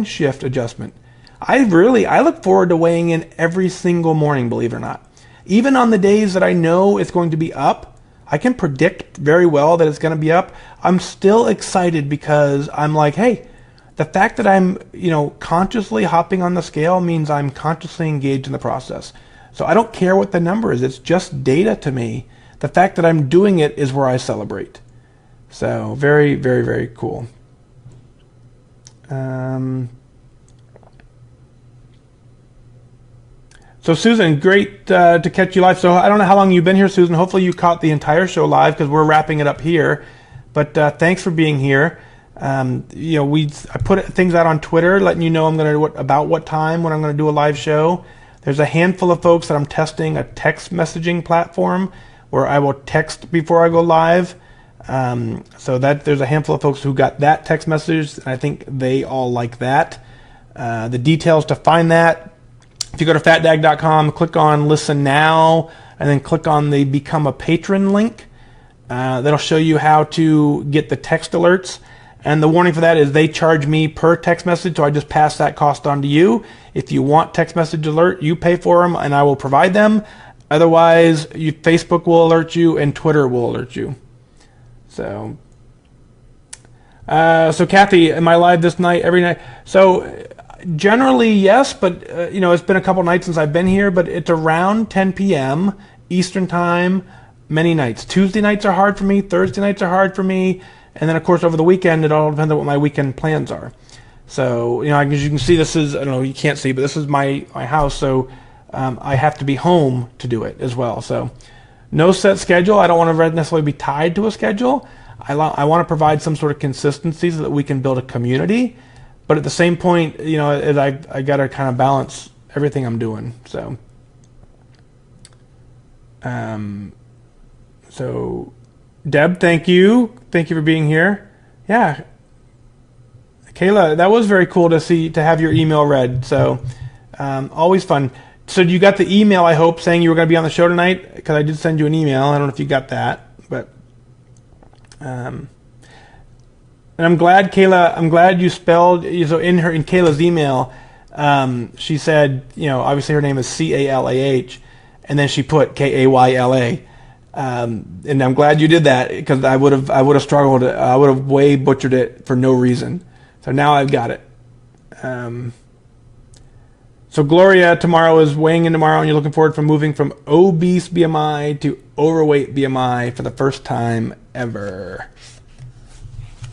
shift adjustment. I look forward to weighing in every single morning, believe it or not. Even on the days that I know it's going to be up, I can predict very well that it's going to be up. I'm still excited because I'm like, hey, the fact that I'm, consciously hopping on the scale means I'm consciously engaged in the process. So I don't care what the number is. It's just data to me. The fact that I'm doing it is where I celebrate. So very, very, very cool. So Susan, great to catch you live. So I don't know how long you've been here, Susan. Hopefully you caught the entire show live because we're wrapping it up here. But thanks for being here. I put things out on Twitter, letting you know about what time when I'm going to do a live show. There's a handful of folks that I'm testing a text messaging platform where I will text before I go live. So that there's a handful of folks who got that text message, and I think they all like that. The details to find that. If you go to fatdag.com, click on Listen Now, and then click on the Become a Patron link. That'll show you how to get the text alerts. And the warning for that is they charge me per text message, so I just pass that cost on to you. If you want text message alert, you pay for them, and I will provide them. Otherwise, Facebook will alert you, and Twitter will alert you. So Cathy, am I live this night, every night? So generally, yes, but it's been a couple nights since I've been here, but it's around 10 p.m. Eastern time many nights. Tuesday nights are hard for me. Thursday nights are hard for me. And then, of course, over the weekend, it all depends on what my weekend plans are. So, as you can see, this is, I don't know, you can't see, but this is my house. So I have to be home to do it as well. So no set schedule. I don't want to necessarily be tied to a schedule. I want to provide some sort of consistency so that we can build a community. But at the same point, I got to kind of balance everything I'm doing. So, so Deb, thank you. Thank you for being here. Yeah. Calah, that was very cool to have your email read. So, always fun. So you got the email, I hope, saying you were going to be on the show tonight? Because I did send you an email. I don't know if you got that, but and I'm glad, Calah. I'm glad you spelled. So in Calah's email, she said, obviously her name is Calah, and then she put Kayla. And I'm glad you did that, because I would have struggled. I would have way butchered it for no reason. So now I've got it. So Gloria tomorrow is weighing in tomorrow, and you're looking forward to moving from obese BMI to overweight BMI for the first time ever.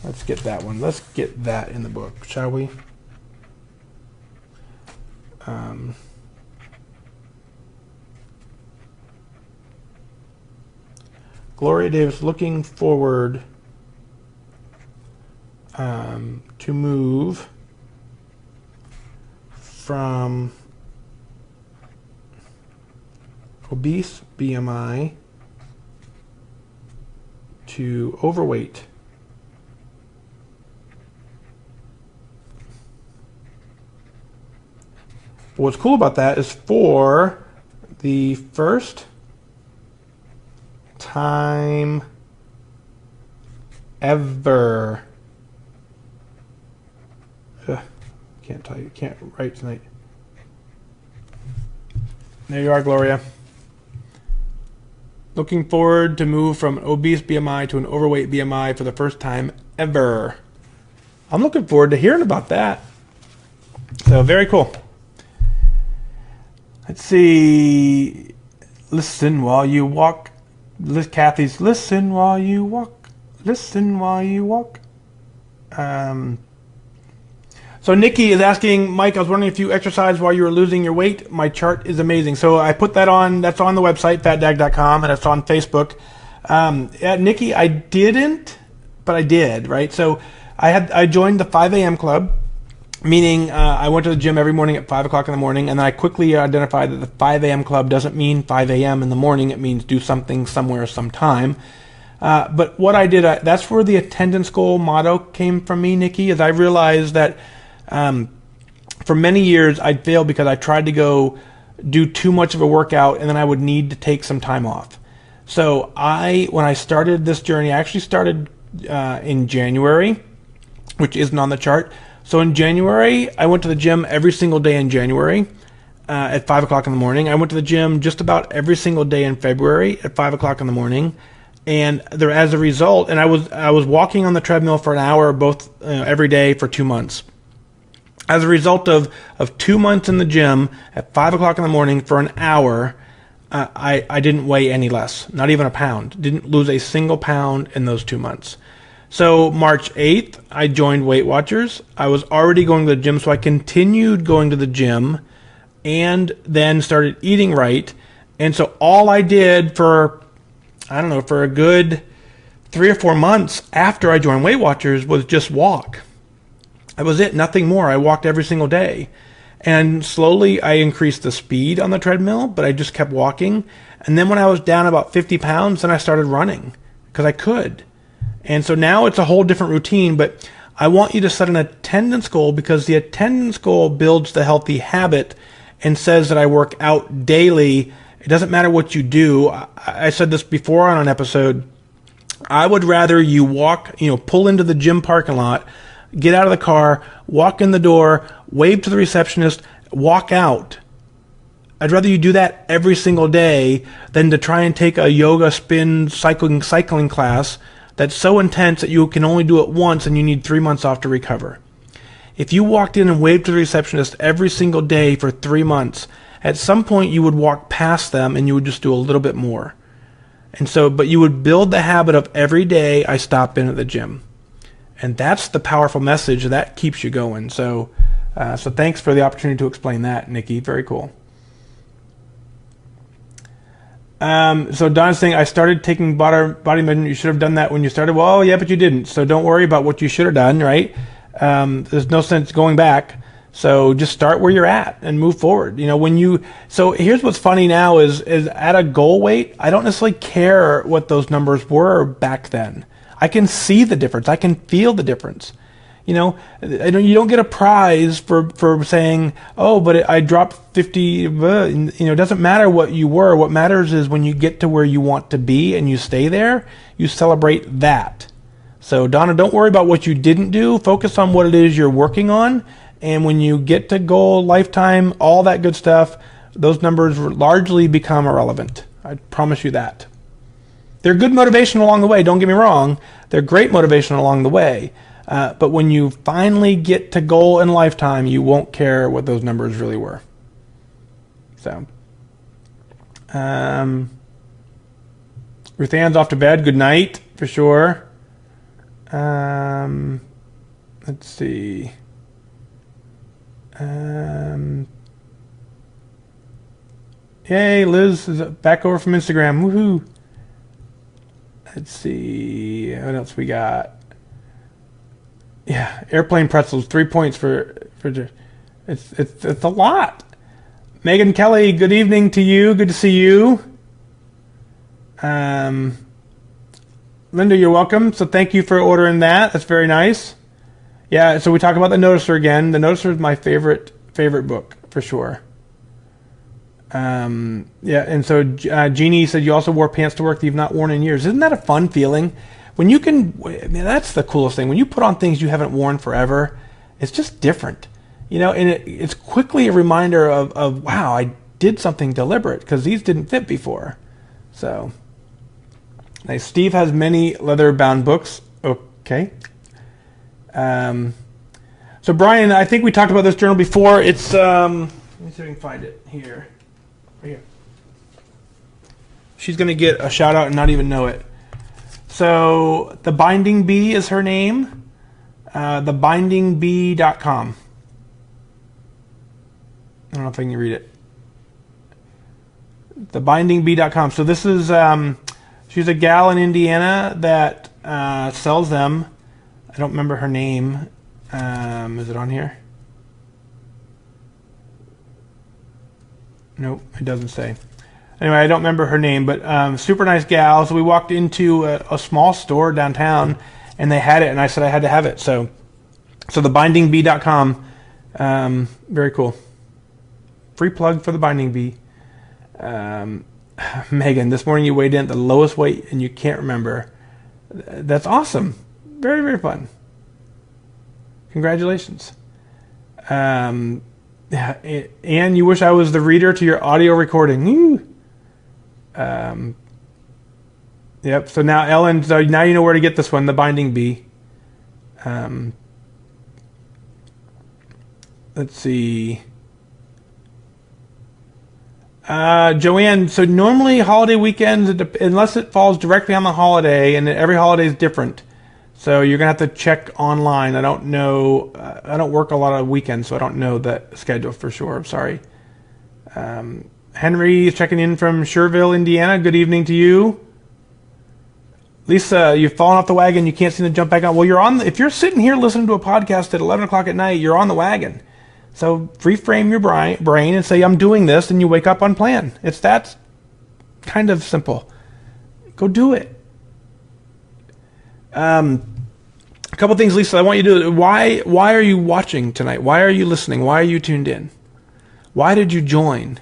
Let's get that one. Let's get that in the book, shall we? Gloria Davis looking forward to move from obese BMI to overweight. What's cool about that is for the first time ever. Can't tell you. Can't write tonight. There you are, Gloria. Looking forward to move from an obese BMI to an overweight BMI for the first time ever. I'm looking forward to hearing about that. So very cool. Let's see. Listen while you walk. Cathy's listen while you walk. Listen while you walk. So Nikki is asking, Mike, I was wondering if you exercised while you were losing your weight. My chart is amazing. So I put that on. That's on the website, fatdag.com, and it's on Facebook. Nikki, I didn't, but I did, right? So I joined the 5 a.m. club, meaning I went to the gym every morning at 5 o'clock in the morning, and then I quickly identified that the 5 a.m. club doesn't mean 5 a.m. in the morning. It means do something somewhere sometime. But what I did, that's where the attendance goal motto came from me, Nikki, is I realized that for many years I'd failed because I tried to go do too much of a workout, and then I would need to take some time off. So when I started this journey, I actually started in January, which isn't on the chart. So in January, I went to the gym every single day in January at 5 o'clock in the morning. I went to the gym just about every single day in February at 5 o'clock in the morning. And as a result, and I was walking on the treadmill for an hour every day for 2 months. As a result of 2 months in the gym at 5 o'clock in the morning for an hour, I didn't weigh any less, not even a pound. Didn't lose a single pound in those 2 months. So March 8th, I joined Weight Watchers. I was already going to the gym, so I continued going to the gym and then started eating right. And so all I did for a good 3 or 4 months after I joined Weight Watchers was just walk. That was it, nothing more. I walked every single day. And slowly I increased the speed on the treadmill, but I just kept walking. And then when I was down about 50 pounds, then I started running because I could. And so now it's a whole different routine, but I want you to set an attendance goal, because the attendance goal builds the healthy habit and says that I work out daily. It doesn't matter what you do. I said this before on an episode. I would rather you walk, pull into the gym parking lot, get out of the car, walk in the door, wave to the receptionist, walk out. I'd rather you do that every single day than to try and take a yoga spin cycling class that's so intense that you can only do it once and you need 3 months off to recover. If you walked in and waved to the receptionist every single day for 3 months, at some point you would walk past them and you would just do a little bit more. And so, but you would build the habit of every day I stop in at the gym. And that's the powerful message that keeps you going. So thanks for the opportunity to explain that, Nikki. Very cool. So Don's saying, I started taking body measurement. You should have done that when you started. Well, yeah, but you didn't. So don't worry about what you should have done, right? There's no sense going back. So just start where you're at and move forward. So here's what's funny now is at a goal weight, I don't necessarily care what those numbers were back then. I can see the difference. I can feel the difference. You don't get a prize for saying, oh, but I dropped 50. It doesn't matter what you were. What matters is when you get to where you want to be and you stay there, you celebrate that. So Donna, don't worry about what you didn't do. Focus on what it is you're working on. And when you get to goal, lifetime, all that good stuff, those numbers largely become irrelevant. I promise you that. They're good motivation along the way. Don't get me wrong. They're great motivation along the way. But when you finally get to goal and lifetime, you won't care what those numbers really were. So, Ruth Ann's off to bed. Good night, for sure. Let's see. Yay, Liz is back over from Instagram. Woohoo. Let's see. What else we got? Yeah, airplane pretzels, 3 points for it's a lot. Megan Kelly, good evening to you. Good to see you. Linda, you're welcome. So thank you for ordering that. That's very nice. Yeah, so we talk about The Noticer again. The Noticer is my favorite book for sure. Yeah, and so Jeannie said you also wore pants to work that you've not worn in years. Isn't that a fun feeling? When you can, that's the coolest thing. When you put on things you haven't worn forever, it's just different. And it's quickly a reminder of wow, I did something deliberate because these didn't fit before. So, nice. Steve has many leather-bound books. Okay. So Brian, I think we talked about this journal before. It's let me see if I can find it here. Right here. She's gonna get a shout out and not even know it. So The Binding Bee is her name. TheBindingBee.com. I don't know if I can read it. TheBindingBee.com. So this is she's a gal in Indiana that sells them. I don't remember her name. Is it on here? Nope, it doesn't say. Anyway, I don't remember her name, but super nice gal. So we walked into a small store downtown, and they had it, and I said I had to have it. So thebindingbee.com, very cool. Free plug for The Binding Bee. Megan, this morning you weighed in at the lowest weight, and you can't remember. That's awesome. Very, very fun. Congratulations. And you wish I was the reader to your audio recording. Woo. Yep. So now, Ellen, so now you know where to get this one, The Binding Bee. Let's see. Joanne, so normally holiday weekends, unless it falls directly on the holiday, and every holiday is different. So you're going to have to check online. I don't know. I don't work a lot of weekends, so I don't know that schedule for sure. I'm sorry. Henry is checking in from Sherville, Indiana. Good evening to you. Lisa, you've fallen off the wagon. You can't seem to jump back on. Well, if you're sitting here listening to a podcast at 11 o'clock at night, you're on the wagon. So reframe your brain and say, I'm doing this, and you wake up on plan. It's that kind of simple. Go do it. A couple things, Lisa, I want you to do. Why are you watching tonight? Why are you listening? Why are you tuned in? Why did you join?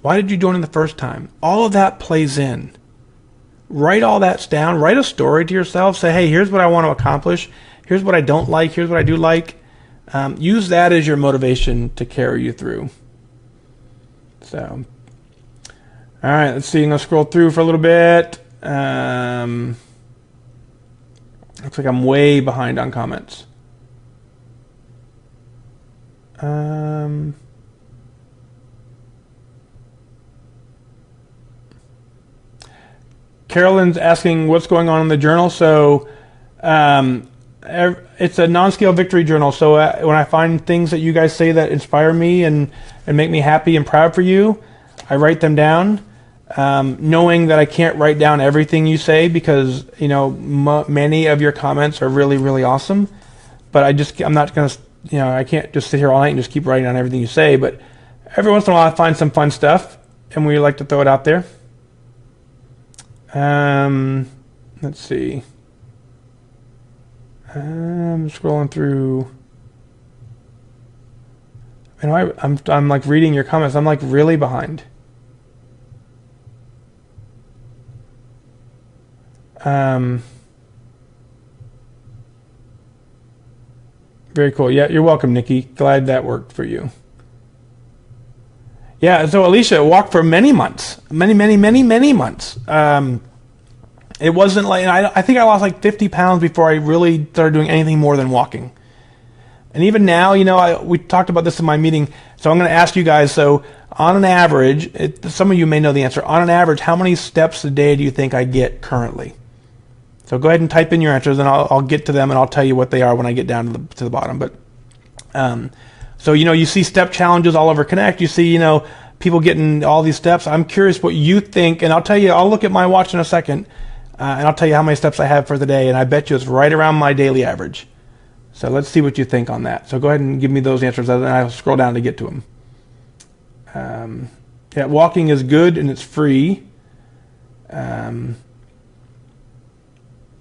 Why did you join in the first time? All of that plays in. Write all that down. Write a story to yourself. Say, hey, here's what I want to accomplish. Here's what I don't like. Here's what I do like. Use that as your motivation to carry you through. So, all right, let's see. I'm going to scroll through for a little bit. Looks like I'm way behind on comments. Carolyn's asking what's going on in the journal. So it's a non-scale victory journal. So when I find things that you guys say that inspire me and make me happy and proud for you, I write them down, knowing that I can't write down everything you say because many of your comments are really, really awesome. But I'm not gonna, I can't just sit here all night and just keep writing down everything you say. But every once in a while, I find some fun stuff, and we like to throw it out there. Let's see. I'm scrolling through. I'm like reading your comments. I'm like really behind. Very cool. Yeah, you're welcome, Nikki. Glad that worked for you. Yeah, so Alicia walked for many months. Many months. It wasn't like, I think I lost like 50 pounds before I really started doing anything more than walking. And even now, we talked about this in my meeting, so I'm going to ask you guys, so on an average, some of you may know the answer, on an average, how many steps a day do you think I get currently? So go ahead and type in your answers, and I'll get to them, and I'll tell you what they are when I get down to the bottom. But so you see step challenges all over Connect. You see people getting all these steps. I'm curious what you think, and I'll tell you. I'll look at my watch in a second, and I'll tell you how many steps I have for the day. And I bet you it's right around my daily average. So let's see what you think on that. So go ahead and give me those answers, and I'll scroll down to get to them. Yeah, walking is good and it's free.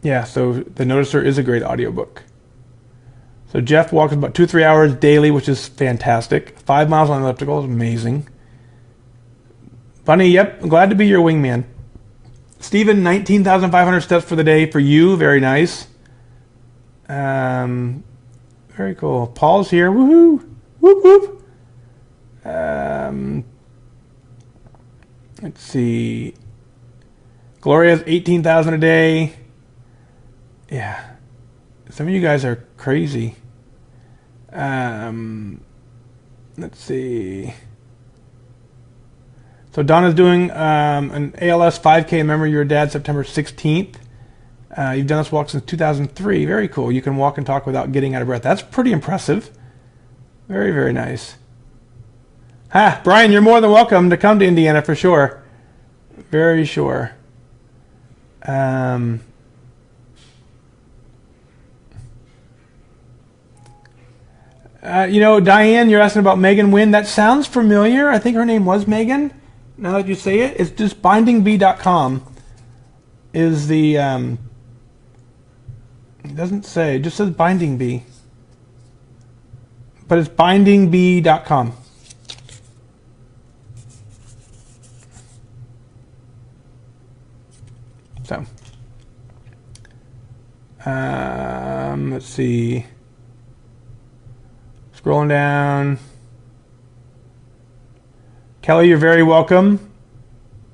Yeah, so The Noticer is a great audiobook. So Jeff walks about 2-3 hours daily, which is fantastic. 5 miles on elliptical is amazing. Bunny, yep, glad to be your wingman. Stephen, 19,500 steps for the day for you. Very nice. Very cool. Paul's here. Woohoo! Whoop whoop. Let's see. Gloria's 18,000 a day. Yeah. Some of you guys are crazy. Let's see. So Donna's doing an ALS 5K in memory of your dad, September 16th. You've done this walk since 2003. Very cool. You can walk and talk without getting out of breath. That's pretty impressive. Very, very nice. Brian, you're more than welcome to come to Indiana for sure. Very sure. Diane, you're asking about Megan Wynn. That sounds familiar. I think her name was Megan. Now that you say it, it's just bindingbee.com is the, it doesn't say, it just says bindingbee. But it's bindingbee.com. So, let's see. Scrolling down. Kelly, you're very welcome.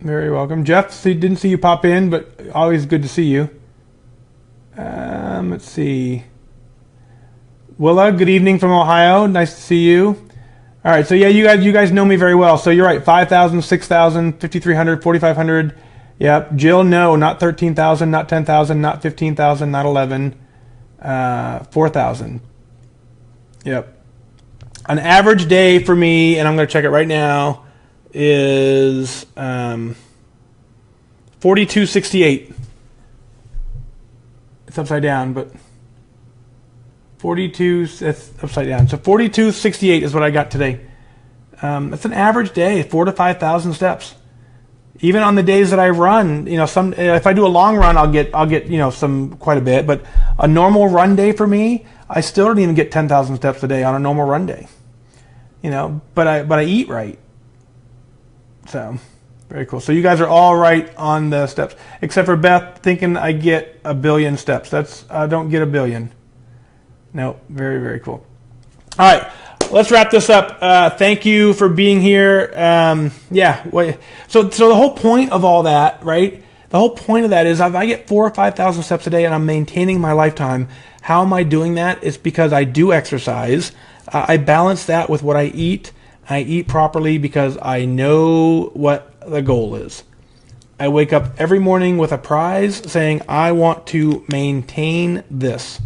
Very welcome. Jeff, didn't see you pop in, but always good to see you. Let's see. Willa, good evening from Ohio. Nice to see you. All right, so yeah, you guys know me very well. So you're right, 5,000, 6,000, 5,300, 4,500. Yep. Jill, no, not 13,000, not 10,000, not 15,000, not 11. 4,000. Yep. An average day for me, and I'm going to check it right now, is 4268. It's upside down, but 42, it's upside down. So 4268 is what I got today. It's an average day, 4,000 to 5,000 steps. Even on the days that I run, if I do a long run, I'll get some quite a bit. But a normal run day for me, I still don't even get 10,000 steps a day on a normal run day. But I eat right. So very cool. So you guys are all right on the steps, except for Beth thinking I get 1 billion steps. I don't get 1 billion. No, very, very cool. All right. Let's wrap this up. Thank you for being here. So the whole point of all that, right? The whole point of that is if I get 4,000 or 5,000 steps a day and I'm maintaining my lifetime, how am I doing that? It's because I do exercise. I balance that with what I eat. I eat properly because I know what the goal is. I wake up every morning with a prize saying, I want to maintain this.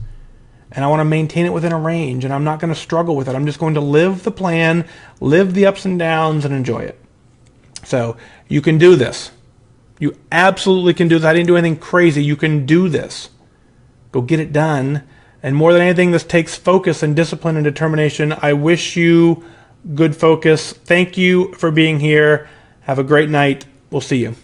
and I want to maintain it within a range, and I'm not going to struggle with it. I'm just going to live the plan, live the ups and downs, and enjoy it. So you can do this. You absolutely can do this. I didn't do anything crazy. You can do this. Go get it done. And more than anything, this takes focus and discipline and determination. I wish you good focus. Thank you for being here. Have a great night. We'll see you.